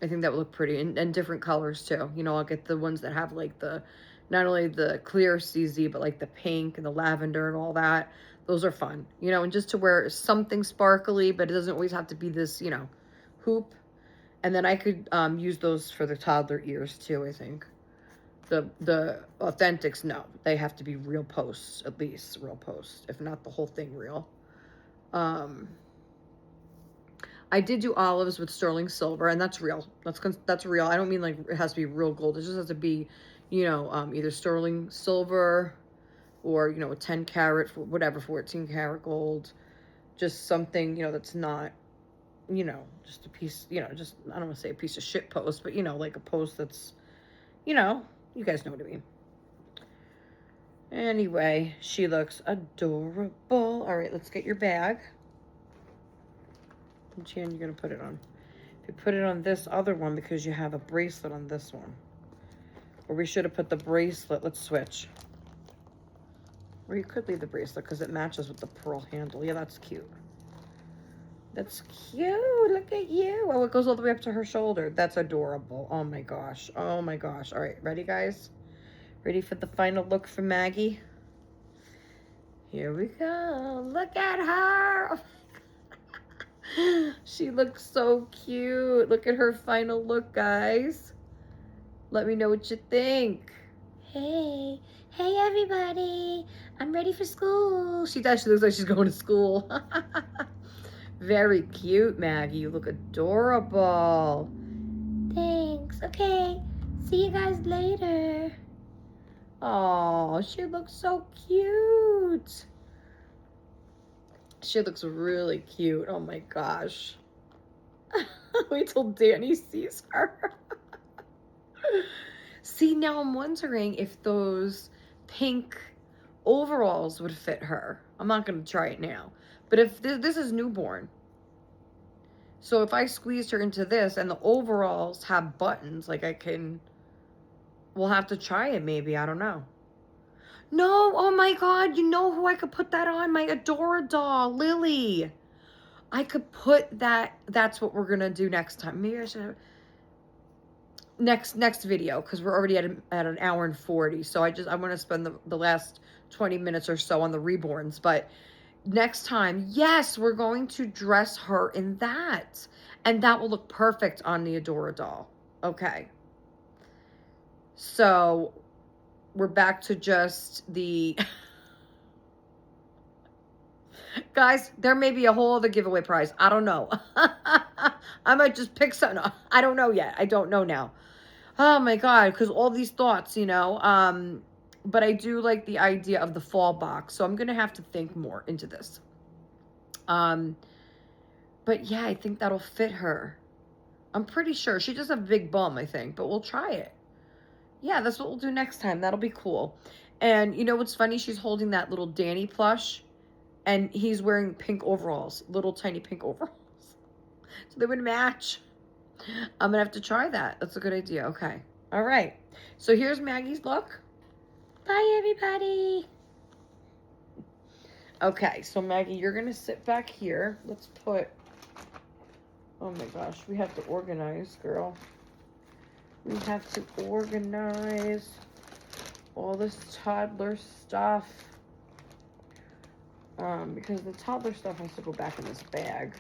I think that would look pretty. And different colors too. You know, I'll get the ones that have like the, not only the clear CZ, but like the pink and the lavender and all that. Those are fun, you know, and just to wear something sparkly, but it doesn't always have to be this, you know, hoop. And then I could use those for the toddler ears too, I think. The authentics, no, they have to be real posts, at least real posts, if not the whole thing real. I did do olives with sterling silver, and that's real. That's real. I don't mean like it has to be real gold. It just has to be, you know, either sterling silver or, you know, a 10 carat, whatever, 14 karat gold. Just something, you know, that's not, you know, just a piece, you know, just, I don't want to say a piece of shit post, but, you know, like a post that's, you know, you guys know what I mean. Anyway, she looks adorable. All right, let's get your bag. Which hand you're going to put it on? If you put it on this other one because you have a bracelet on this one. Or we should have put the bracelet. Let's switch. Or you could leave the bracelet because it matches with the pearl handle. Yeah, that's cute. That's cute. Look at you. Oh, it goes all the way up to her shoulder. That's adorable. Oh my gosh. Oh my gosh. All right, ready, guys? Ready for the final look for Maggie? Here we go. Look at her. She looks so cute. Look at her final look, guys. Let me know what you think. Hey, hey everybody. I'm ready for school. She does. She looks like she's going to school. Very cute, Maggie. You look adorable. Thanks. Okay. See you guys later. Oh, she looks so cute. She looks really cute. Oh my gosh. Wait till Danny sees her. See, now I'm wondering if those pink overalls would fit her. I'm not going to try it now. But if this is newborn. So if I squeezed her into this and the overalls have buttons, like I can, we'll have to try it maybe. I don't know. No, oh my God, you know who I could put that on? My Adora doll, Lily. I could put that, that's what we're going to do next time. Maybe I should have, next video, because we're already at an hour and 40. So I want to spend the last 20 minutes or so on the Reborns. But next time, yes, we're going to dress her in that. And that will look perfect on the Adora doll. Okay. So we're back to just the Guys, there may be a whole other giveaway prize. I don't know. I might just pick something. I don't know yet. I don't know now. Oh my God, because all these thoughts, you know. But I do like the idea of the fall box. So I'm going to have to think more into this. But yeah, I think that'll fit her. I'm pretty sure. She does have a big bum, I think. But we'll try it. Yeah, that's what we'll do next time. That'll be cool. And you know what's funny? She's holding that little Danny plush. And he's wearing pink overalls. Little tiny pink overalls. So they would match. I'm going to have to try that. That's a good idea. Okay. All right. So here's Maggie's look. Bye, everybody. Okay. So Maggie, you're going to sit back here. Let's put... Oh my gosh. We have to organize, girl. We have to organize all this toddler stuff. Because the toddler stuff has to go back in this bag.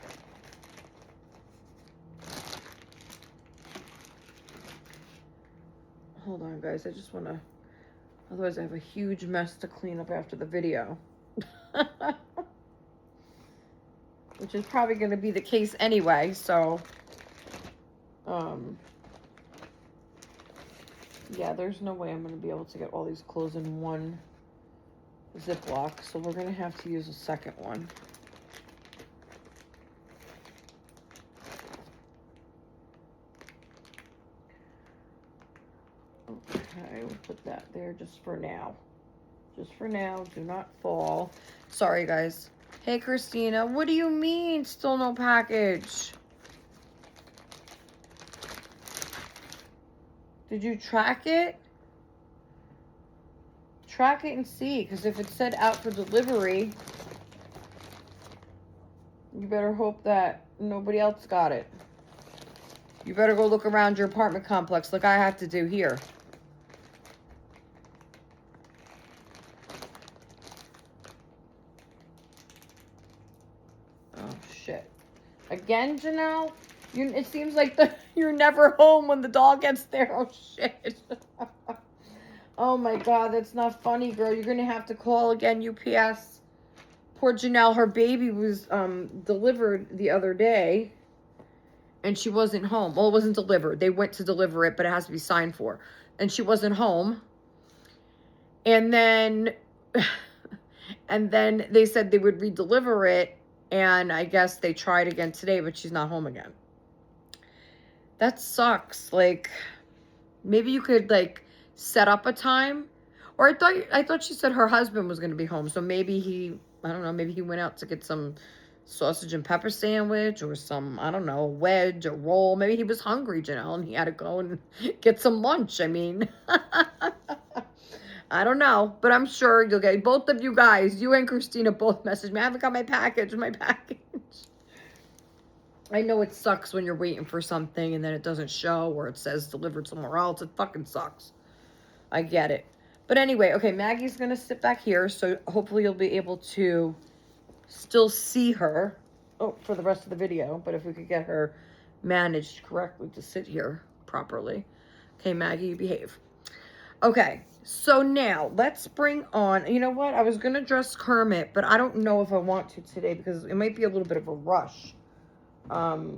Hold on, guys. I just want to... Otherwise, I have a huge mess to clean up after the video. Which is probably going to be the case anyway, so... yeah, there's no way I'm going to be able to get all these clothes in one Ziploc, so we're going to have to use a second one. Okay, we'll put that there just for now. Just for now, do not fall. Sorry, guys. Hey, Christina, what do you mean still no package? Did you track it? Track it and see, because if it said out for delivery, you better hope that nobody else got it. You better go look around your apartment complex like I have to do here. Oh, shit. Again, Janelle? It seems like you're never home when the dog gets there. Oh, shit. Oh, my God. That's not funny, girl. You're going to have to call again, UPS. Poor Janelle. Her baby was delivered the other day. And she wasn't home. Well, it wasn't delivered. They went to deliver it, but it has to be signed for. And she wasn't home. And then... and then they said they would re-deliver it. And I guess they tried again today, but she's not home again. That sucks. Like, maybe you could, like, set up a time. Or I thought she said her husband was going to be home. So maybe he, I don't know, maybe he went out to get some sausage and pepper sandwich or some, I don't know, wedge or roll. Maybe he was hungry, Janelle, and he had to go and get some lunch. I mean, I don't know. But I'm sure you'll get, both of you guys, you and Christina both message me. I haven't got my package, I know it sucks when you're waiting for something and then it doesn't show or it says delivered somewhere else. It fucking sucks. I get it. But anyway, okay, Maggie's going to sit back here. So hopefully you'll be able to still see her for the rest of the video. But if we could get her managed correctly to sit here properly. Okay, Maggie, you behave. Okay, so now let's bring on, you know what? I was going to dress Kermit, but I don't know if I want to today because it might be a little bit of a rush. Because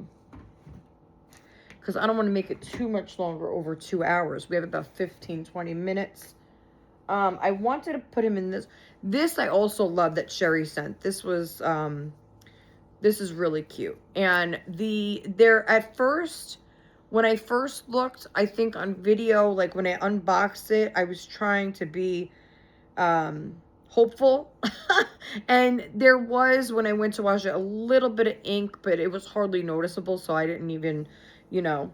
I don't want to make it too much longer, over 2 hours. We have about 15, 20 minutes. I wanted to put him in this. This I also love that Sherry sent. This was, this is really cute. And there at first, when I first looked, I think on video, like when I unboxed it, I was trying to be, hopeful. And there was, when I went to wash it, a little bit of ink, but it was hardly noticeable, so I didn't even, you know,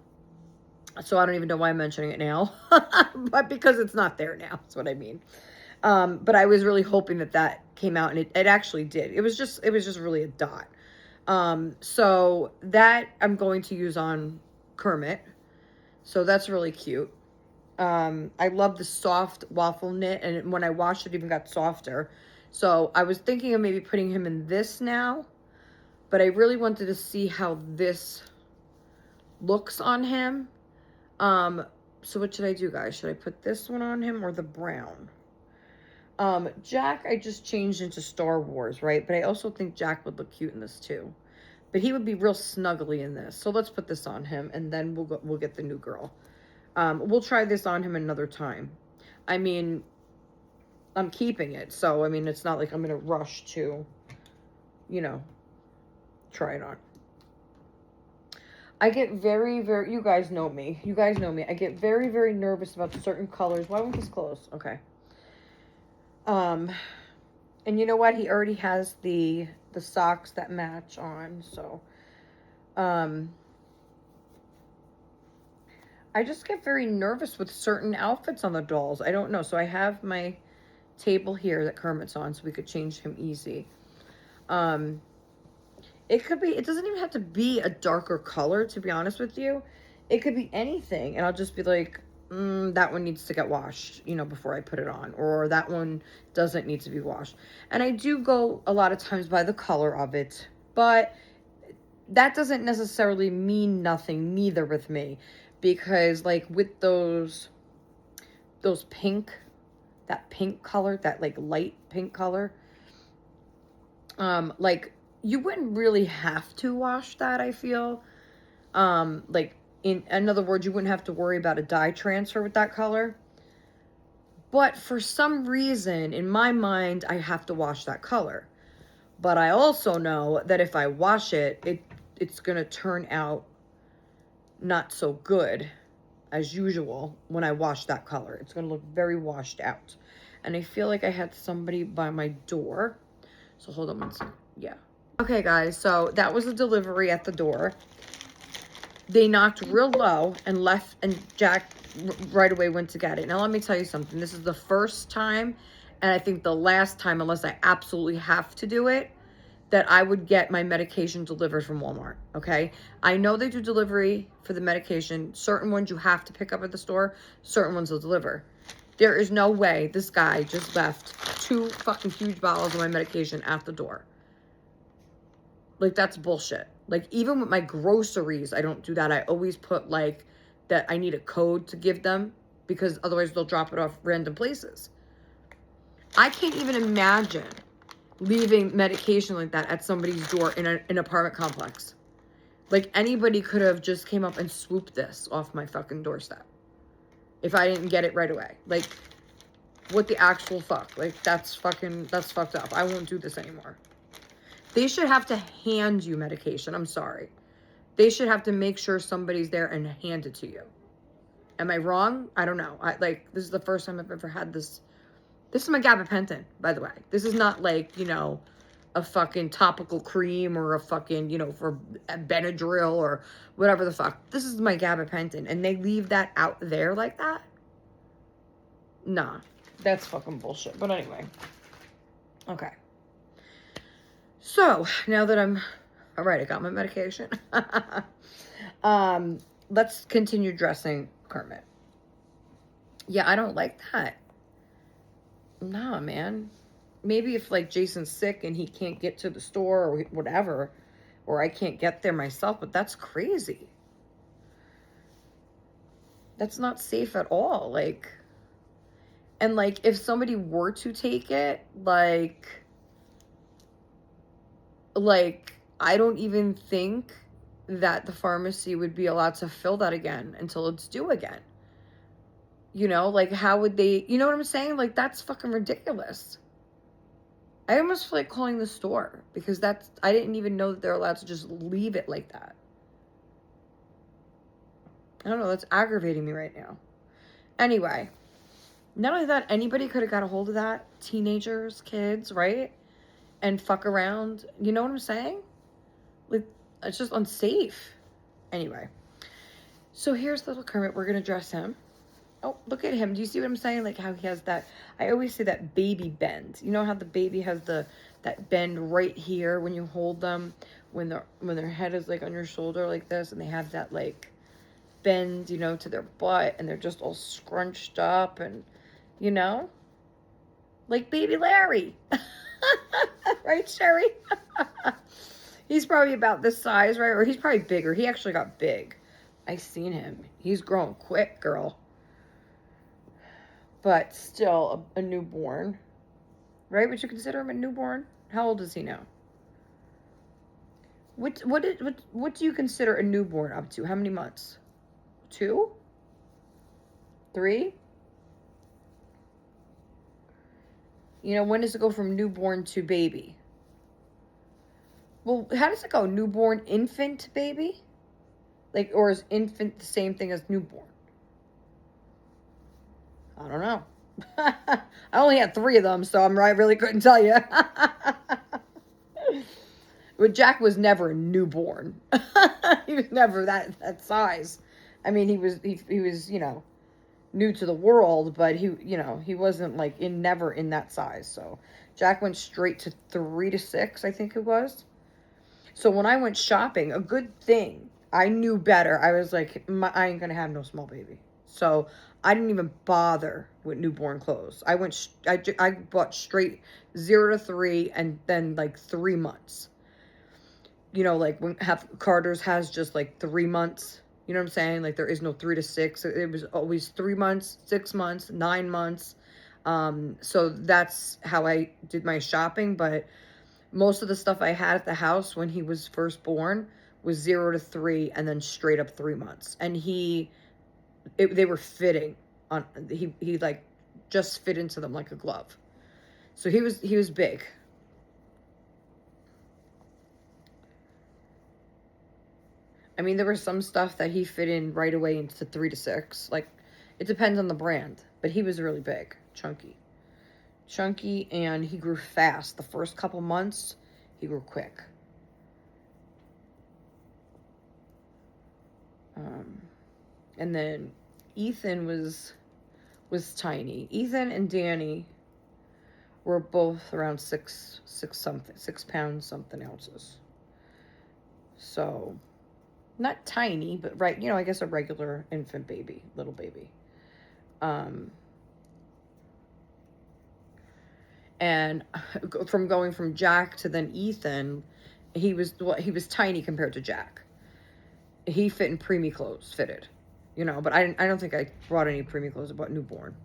so I don't even know why I'm mentioning it now. But because it's not there now, that's what I mean. But I was really hoping that came out, and it actually did. It was just really a dot. So that I'm going to use on Kermit. So that's really cute. I love the soft waffle knit, and when I washed it, even got softer. So I was thinking of maybe putting him in this now, but I really wanted to see how this looks on him. So what should I do, guys? Should I put this one on him or the brown? Jack, I just changed into Star Wars, right? But I also think Jack would look cute in this too. But he would be real snuggly in this. So let's put this on him, and then we'll get the new girl. We'll try this on him another time. I mean, I'm keeping it, so I mean, it's not like I'm gonna rush to, you know, try it on. I get very, very, you guys know me. You guys know me. I get very, very nervous about certain colors. Why won't this close? Okay. And you know what? He already has the socks that match on, so I just get very nervous with certain outfits on the dolls. I don't know. So I have my table here that Kermit's on, so we could change him easy. It could be, it doesn't even have to be a darker color, to be honest with you. It could be anything, and I'll just be like, that one needs to get washed, you know, before I put it on, or that one doesn't need to be washed. And I do go a lot of times by the color of it, but that doesn't necessarily mean nothing neither with me, because like with those pink, that pink color, that like light pink color, like you wouldn't really have to wash that, I feel. Like in other words, you wouldn't have to worry about a dye transfer with that color. But for some reason, in my mind, I have to wash that color. But I also know that if I wash it, it's going to turn out not so good as usual when I wash that color. It's going to look very washed out. And I feel like I had somebody by my door. So hold on one second. Yeah. Okay, guys. So that was a delivery at the door. They knocked real low and left, and Jack right away went to get it. Now, let me tell you something. This is the first time, and I think the last time, unless I absolutely have to do it, that I would get my medication delivered from Walmart, okay? I know they do delivery for the medication. Certain ones you have to pick up at the store. Certain ones will deliver. There is no way this guy just left 2 fucking huge bottles of my medication at the door. Like, that's bullshit. Like, even with my groceries, I don't do that. I always put, like, that I need a code to give them, because otherwise they'll drop it off random places. I can't even imagine leaving medication like that at somebody's door in an apartment complex. Like, anybody could have just came up and swooped this off my fucking doorstep if I didn't get it right away. Like, what the actual fuck? Like, that's fucked up. I won't do this anymore. They should have to hand you medication. I'm sorry. They should have to make sure somebody's there and hand it to you. Am I wrong? I don't know. This is the first time I've ever had this. This is my gabapentin, by the way. This is not like, you know, a fucking topical cream or a fucking, you know, for Benadryl or whatever the fuck. This is my gabapentin. And they leave that out there like that? Nah. That's fucking bullshit. But anyway. Okay. So, now that I'm... All right, I got my medication. Let's continue dressing Kermit. Yeah, I don't like that. Nah, man. Maybe if, like, Jason's sick and he can't get to the store or whatever, or I can't get there myself, but that's crazy. That's not safe at all. Like, and, like, if somebody were to take it, like, I don't even think that the pharmacy would be allowed to fill that again until it's due again. You know, like, how would they, you know what I'm saying? Like, that's fucking ridiculous. I almost feel like calling the store, because I didn't even know that they're allowed to just leave it like that. I don't know, that's aggravating me right now. Anyway, not only that, anybody could have got a hold of that. Teenagers, kids, right? And fuck around. You know what I'm saying? Like, it's just unsafe. Anyway. So here's little Kermit. We're going to dress him. Oh, look at him. Do you see what I'm saying? Like how he has that, I always say that baby bend. You know how the baby has that bend right here when you hold them, when their head is like on your shoulder like this, and they have that like bend, you know, to their butt, and they're just all scrunched up, and you know, like baby Larry. Right, Sherry? He's probably about this size, right? Or he's probably bigger. He actually got big. I seen him. He's growing quick, girl. But still a newborn. right? Would you consider him a newborn? How old is he now? What do you consider a newborn up to? How many months? 2? 3? You know, when does it go from newborn to baby? Well, how does it go? Newborn, infant, baby? Like, or is infant the same thing as newborn? I don't know. I only had 3 of them, so I really couldn't tell you. But Jack was never a newborn. He was never that size. I mean, he was, you know, new to the world, but he wasn't like never in that size. So Jack went straight to 3 to 6, I think it was. So when I went shopping, a good thing, I knew better. I was like, I ain't gonna have no small baby. So I didn't even bother with newborn clothes. I bought straight 0 to 3 and then like 3 months. You know, like when Carter's has just like 3 months. You know what I'm saying? Like there is no 3 to 6. It was always 3 months, 6 months, 9 months. So that's how I did my shopping. But most of the stuff I had at the house when he was first born was 0 to 3 and then straight up 3 months. And they were fitting on, he like just fit into them like a glove. So he was big. I mean, there was some stuff that he fit in right away into 3 to 6. Like, it depends on the brand. But he was really big. Chunky. And he grew fast. The first couple months, he grew quick. And then Ethan was tiny. Ethan and Danny were both around 6 pounds something ounces. So not tiny, but right, you know, I guess a regular infant baby, little baby. And from going from Jack to then Ethan, he was tiny compared to Jack. He fit in preemie clothes, fitted, you know, but I don't think I brought any preemie clothes. I bought newborn.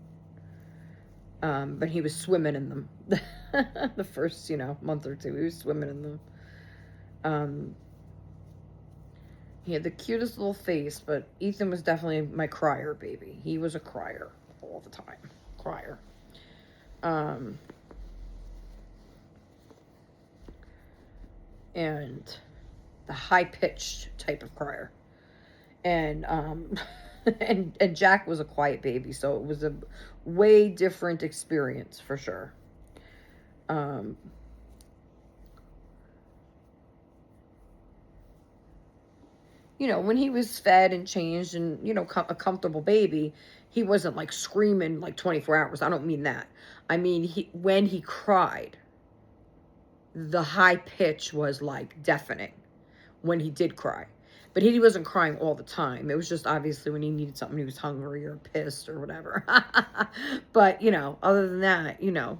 But he was swimming in them. The first, you know, month or 2, he was swimming in them. He had the cutest little face, but Ethan was definitely my crier baby. He was a crier all the time. Crier. And the high-pitched type of crier. And and Jack was a quiet baby, so it was a way different experience for sure. You know, when he was fed and changed and, you know, a comfortable baby, he wasn't like screaming like 24 hours. I don't mean that. I mean, when he cried, the high pitch was like deafening when he did cry. But he wasn't crying all the time. It was just obviously when he needed something, he was hungry or pissed or whatever. But, you know, other than that, you know,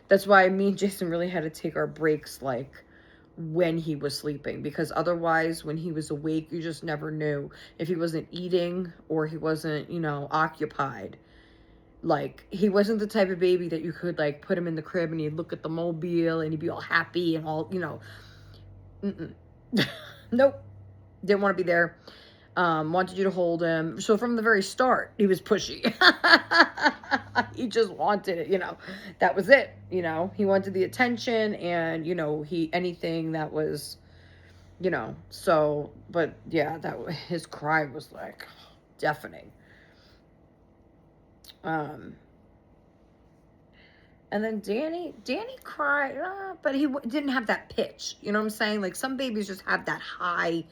that's why me and Jason really had to take our breaks, like, when he was sleeping. Because otherwise, when he was awake, you just never knew if he wasn't eating or he wasn't, you know, occupied. Like, he wasn't the type of baby that you could, like, put him in the crib and he'd look at the mobile and he'd be all happy and all, you know. Nope. Didn't want to be there. Wanted you to hold him. So from the very start, he was pushy. He just wanted it, you know. That was it, you know. He wanted the attention and, you know, anything that was, you know. So, but yeah, his cry was like deafening. And then Danny cried, but he didn't have that pitch. You know what I'm saying? Like some babies just have that high,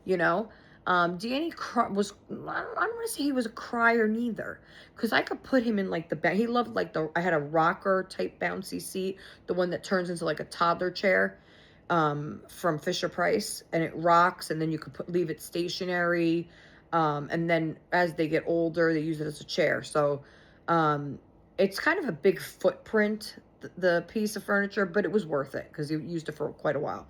you know. Danny I don't want to say he was a crier neither, because I could put him in like he loved like I had a rocker type bouncy seat, the one that turns into like a toddler chair, from Fisher Price, and it rocks, and then you could leave it stationary, and then as they get older, they use it as a chair. So, it's kind of a big footprint, the piece of furniture, but it was worth it because he used it for quite a while.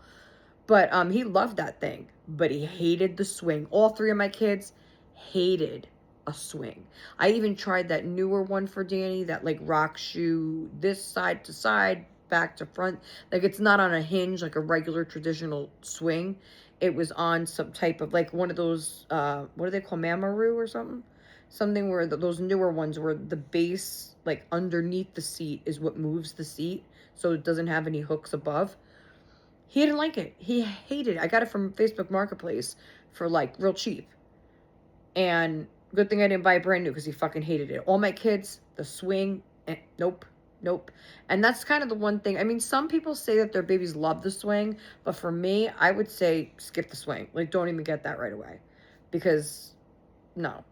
But he loved that thing, but he hated the swing. All 3 of my kids hated a swing. I even tried that newer one for Danny that like rocks you this side to side, back to front. Like it's not on a hinge like a regular traditional swing. It was on some type of like one of those, what do they call, Mamaroo or something? Something where those newer ones where the base, like underneath the seat, is what moves the seat. So it doesn't have any hooks above. He didn't like it. He hated it. I got it from Facebook Marketplace for like real cheap. And good thing I didn't buy it brand new because he fucking hated it. All my kids, the swing, nope, nope. And that's kind of the one thing. I mean, some people say that their babies love the swing, but for me, I would say skip the swing. Like, don't even get that right away. Because, no.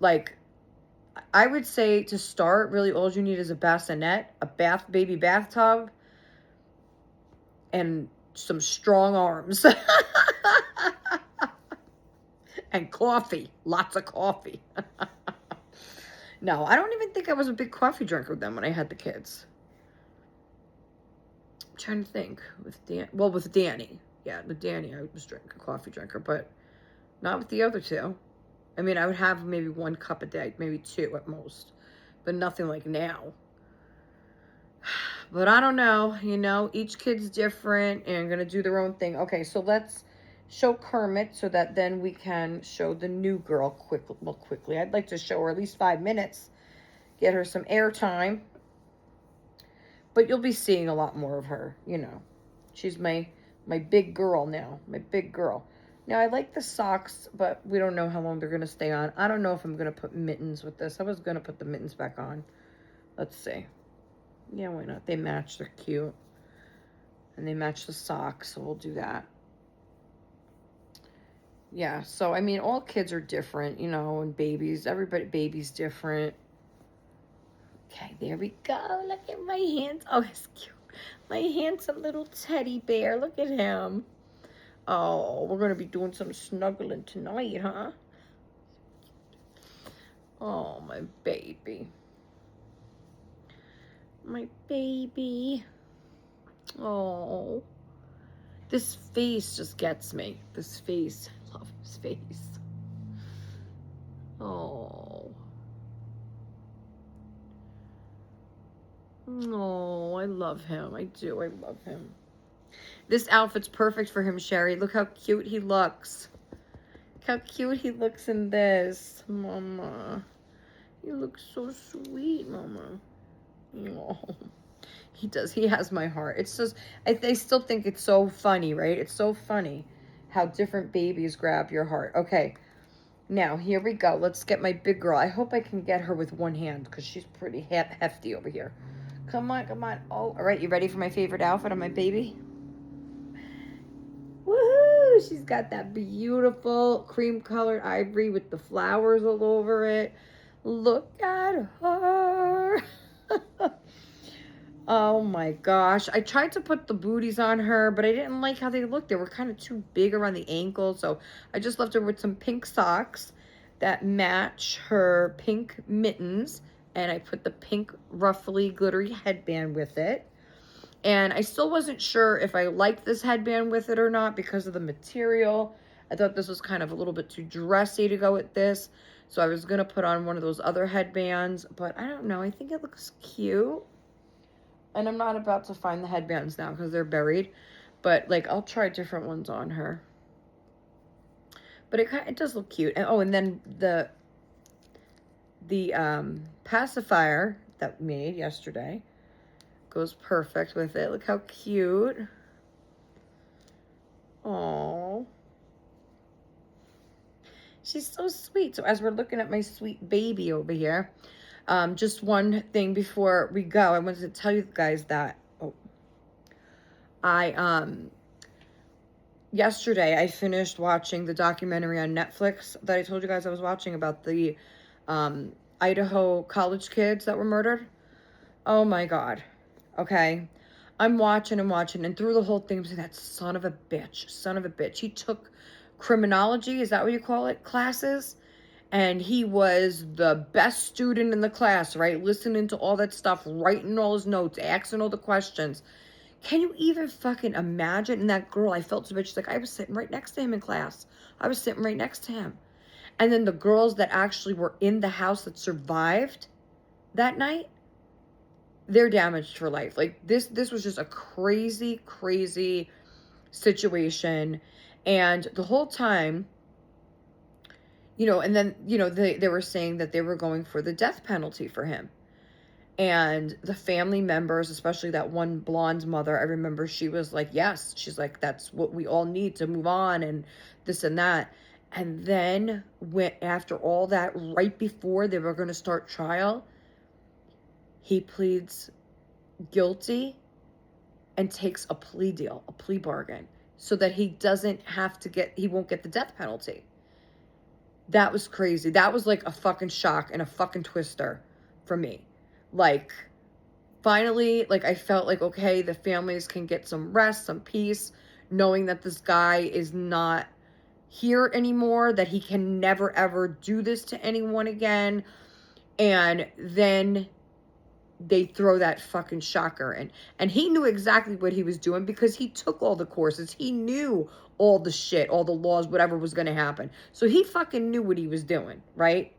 Like, I would say to start, really all you need is a bassinet, a baby bathtub, and some strong arms. And coffee. Lots of coffee. No, I don't even think I was a big coffee drinker then when I had the kids. I'm trying to think. With Danny. Yeah, with Danny I was a coffee drinker, but not with the other two. I mean, I would have maybe 1 cup a day, maybe 2 at most, but nothing like now. But I don't know, you know, each kid's different and gonna do their own thing. Okay, so let's show Kermit so that then we can show the new girl quickly. I'd like to show her at least 5 minutes, get her some airtime. But you'll be seeing a lot more of her, you know. She's my big girl now, my big girl. Now, I like the socks, but we don't know how long they're going to stay on. I don't know if I'm going to put mittens with this. I was going to put the mittens back on. Let's see. Yeah, why not? They match. They're cute. And they match the socks, so we'll do that. Yeah, so, I mean, all kids are different, you know, and babies. Baby's different. Okay, there we go. Look at my hands. Oh, it's cute. My handsome little teddy bear. Look at him. Oh, we're going to be doing some snuggling tonight, huh? Oh, my baby. My baby. Oh. This face just gets me. This face. I love his face. Oh. Oh, I love him. I do. I love him. This outfit's perfect for him, Sherry. Look how cute he looks. Look how cute he looks in this. Mama. You look so sweet, Mama. Oh. He does. He has my heart. It's just, I still think it's so funny, right? It's so funny how different babies grab your heart. Okay. Now, here we go. Let's get my big girl. I hope I can get her with one hand because she's pretty hefty over here. Come on, come on. Oh, all right. You ready for my favorite outfit on my baby? Woohoo! She's got that beautiful cream-colored ivory with the flowers all over it. Look at her. Oh my gosh. I tried to put the booties on her, but I didn't like how they looked. They were kind of too big around the ankle, so I just left her with some pink socks that match her pink mittens, and I put the pink ruffly glittery headband with it. And I still wasn't sure if I liked this headband with it or not because of the material. I thought this was kind of a little bit too dressy to go with this. So I was going to put on one of those other headbands. But I don't know. I think it looks cute. And I'm not about to find the headbands now because they're buried. But, like, I'll try different ones on her. But it does look cute. And, oh, and then the pacifier that we made yesterday goes perfect with it. Look how cute. Aww. She's so sweet. So as we're looking at my sweet baby over here, just one thing before we go, I wanted to tell you guys that yesterday I finished watching the documentary on Netflix that I told you guys I was watching about the Idaho college kids that were murdered. Oh my God. Okay, I'm watching and watching, and through the whole thing, I'm saying, that son of a bitch. He took criminology, is that what you call it, classes? And he was the best student in the class, right? Listening to all that stuff, writing all his notes, asking all the questions. Can you even fucking imagine? And that girl, I felt so bad. She's like, I was sitting right next to him in class. I was sitting right next to him. And then the girls that actually were in the house that survived that night, they're damaged for life. Like this was just a crazy, crazy situation. And the whole time, and then, they were saying that they were going for the death penalty for him. And the family members, especially that one blonde mother, I remember she was like, yes, she's like, that's what we all need to move on and this and that. And then after all that, right before they were going to start trial, he pleads guilty and takes a plea deal, a plea bargain, so that he won't get the death penalty. That was crazy. That was like a fucking shock and a fucking twister for me. Like, finally, like, I felt like, okay, the families can get some rest, some peace, knowing that this guy is not here anymore, that he can never, ever do this to anyone again. And then they throw that fucking shocker in. And he knew exactly what he was doing because he took all the courses. He knew all the shit, all the laws, whatever was going to happen. So he fucking knew what he was doing, right?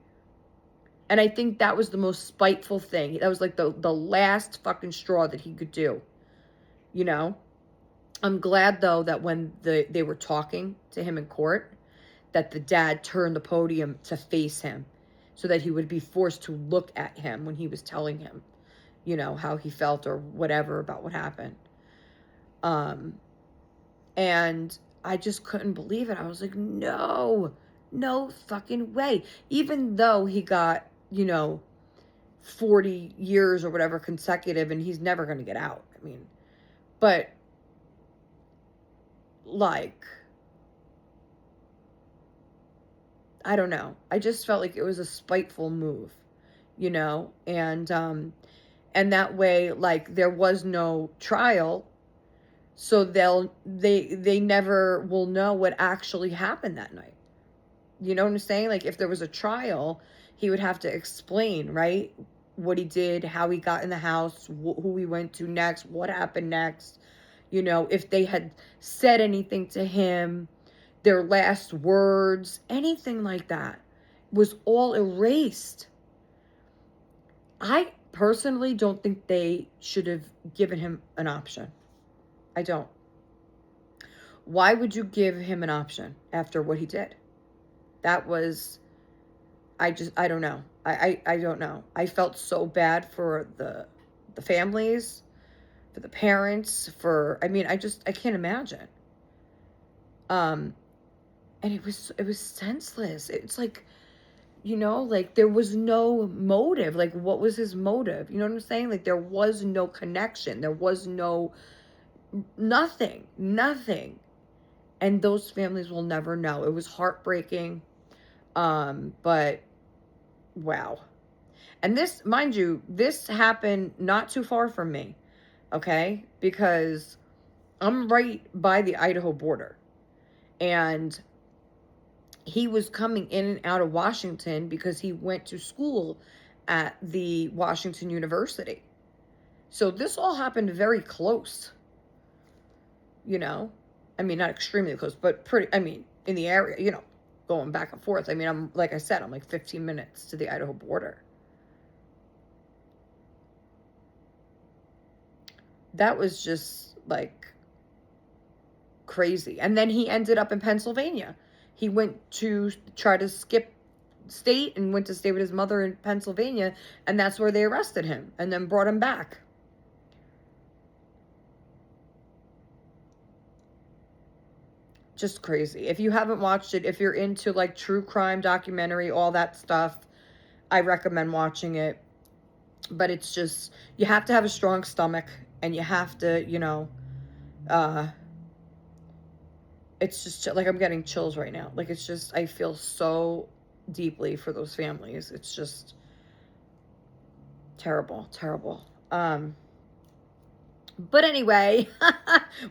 And I think that was the most spiteful thing. That was like the last fucking straw that he could do. I'm glad, though, that when they were talking to him in court, that the dad turned the podium to face him so that he would be forced to look at him when he was telling him, how he felt or whatever about what happened. And I just couldn't believe it. I was like, no fucking way. Even though he got, 40 years or whatever consecutive, and he's never going to get out. I mean, but like, I don't know. I just felt like it was a spiteful move, and that way, like, there was no trial, so they never will know what actually happened that night. You know what I'm saying? Like, if there was a trial, he would have to explain, right? What he did, how he got in the house, who he went to next, what happened next. If they had said anything to him, their last words, anything like that was all erased. I personally don't think they should have given him an option. I don't. Why would you give him an option after what he did? That was, I don't know. I don't know. I felt so bad for the families, for the parents, I can't imagine. And it was senseless. It's like, like, there was no motive. Like, what was his motive? You know what I'm saying? Like, there was no connection. There was nothing. And those families will never know. It was heartbreaking. But wow. And this, mind you, this happened not too far from me. Okay? Because I'm right by the Idaho border. And he was coming in and out of Washington because he went to school at the Washington University. So this all happened very close. I mean, not extremely close, but in the area, going back and forth. I mean, I'm like 15 minutes to the Idaho border. That was just like crazy. And then he ended up in Pennsylvania. He went to try to skip state and went to stay with his mother in Pennsylvania, and that's where they arrested him and then brought him back. Just crazy. If you haven't watched it, if you're into like true crime documentary, all that stuff, I recommend watching it. But it's just, you have to have a strong stomach, and you have to, it's just like, I'm getting chills right now. Like, it's just, I feel so deeply for those families. It's just terrible. But anyway,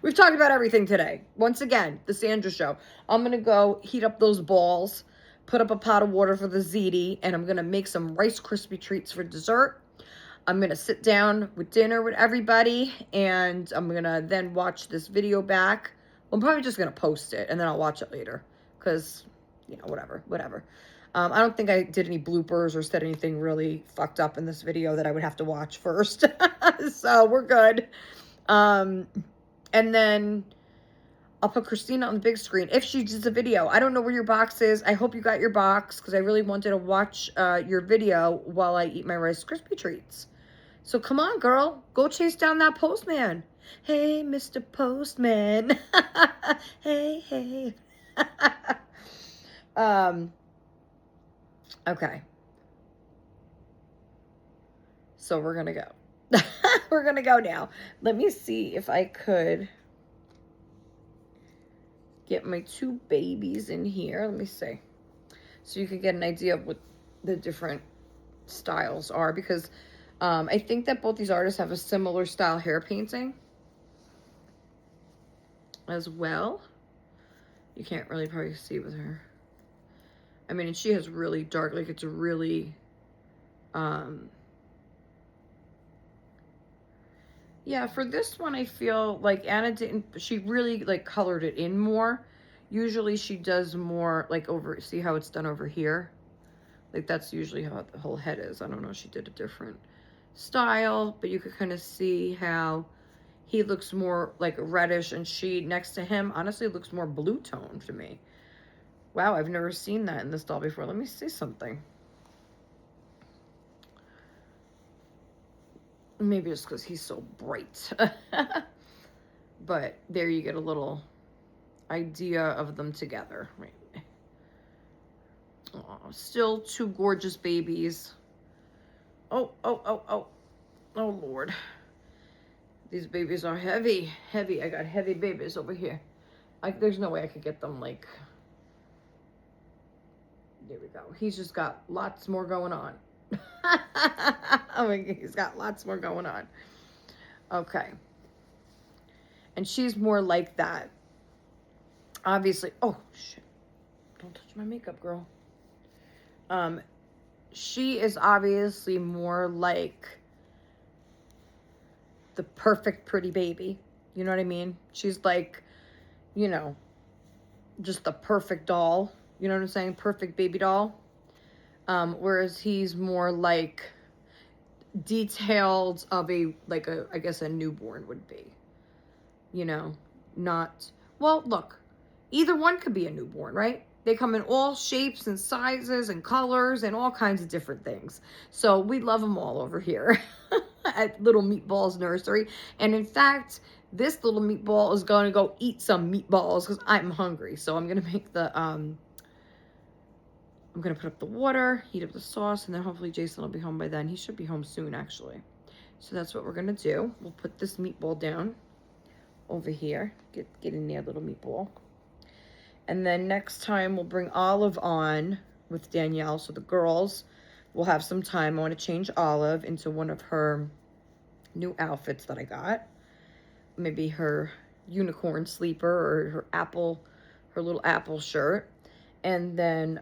we've talked about everything today. Once again, the Sandra Show. I'm going to go heat up those balls, put up a pot of water for the ziti, and I'm going to make some Rice Krispie treats for dessert. I'm going to sit down with dinner with everybody, and I'm going to then watch this video back. I'm probably just going to post it, and then I'll watch it later, because, whatever. I don't think I did any bloopers or said anything really fucked up in this video that I would have to watch first. So we're good. And then I'll put Christina on the big screen if she does a video. I don't know where your box is. I hope you got your box because I really wanted to watch your video while I eat my Rice Krispie treats. So come on, girl. Go chase down that postman. Hey, Mr. Postman. Hey, hey. Okay. So we're going to go. We're going to go now. Let me see if I could get my two babies in here. Let me see. So you can get an idea of what the different styles are, because I think that both these artists have a similar style hair painting as well. You can't really probably see with her. I mean, and she has really dark, like it's really, yeah, for this one, I feel like Anna didn't, she really like colored it in more. Usually she does more like over, see how it's done over here? Like that's usually how the whole head is. I don't know, she did a different style, but you could kind of see how he looks more like reddish and she next to him honestly looks more blue tone to me. Wow, I've never seen that in this doll before. Let me see something. Maybe it's because he's so bright. But there you get a little idea of them together. Right. Oh, still two gorgeous babies. Oh, oh, oh, oh. Oh, Lord. These babies are heavy. Heavy. I got heavy babies over here. There's no way I could get them, like... There we go. He's just got lots more going on. Oh, he's got lots more going on. Okay. And she's more like that. Obviously. Oh, shit. Don't touch my makeup, girl. She is obviously more like the perfect pretty baby. You know what I mean? She's like, you know, just the perfect doll. You know what I'm saying? Perfect baby doll. Whereas he's more like detailed of a, like a, I guess a newborn would be. You know, not, well, look, either one could be a newborn, right? They come in all shapes and sizes and colors and all kinds of different things. So we love them all over here at Little Meatballs Nursery. And in fact, this little meatball is going to go eat some meatballs because I'm hungry. So I'm going to make the, I'm going to put up the water, heat up the sauce, and then hopefully Jason will be home by then. He should be home soon, actually. So that's what we're going to do. We'll put this meatball down over here. Get in there, little meatball. And then next time we'll bring Olive on with Danielle. So the girls will have some time. I want to change Olive into one of her new outfits that I got. Maybe her unicorn sleeper or her little apple shirt. And then,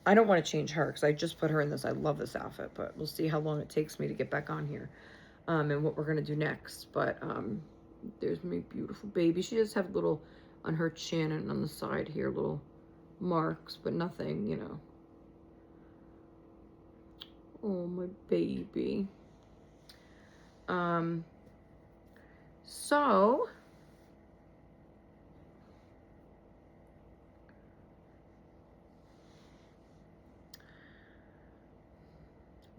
I don't want to change her because I just put her in this. I love this outfit, but we'll see how long it takes me to get back on here, and what we're going to do next. But, there's my beautiful baby. She does have little, on her chin and on the side here, little marks, but nothing, you know. Oh, my baby. So...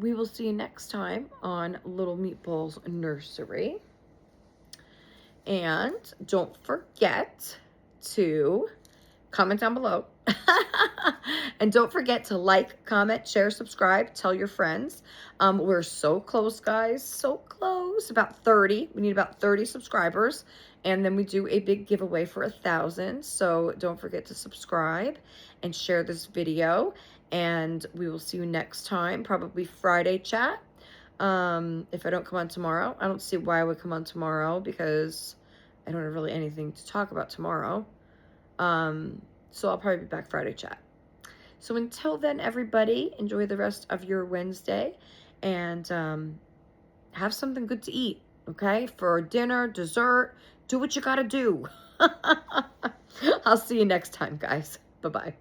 we will see you next time on Little Meatballs Nursery. And don't forget to comment down below. And don't forget to like, comment, share, subscribe, tell your friends. We're so close, guys. So close. About 30. We need about 30 subscribers. And then we do a big giveaway for 1,000. So don't forget to subscribe and share this video. And we will see you next time, probably Friday chat. If I don't come on tomorrow, I don't see why I would come on tomorrow because I don't have really anything to talk about tomorrow. So I'll probably be back Friday chat. So until then, everybody, enjoy the rest of your Wednesday and have something good to eat, okay? For dinner, dessert, do what you gotta do. I'll see you next time, guys. Bye-bye.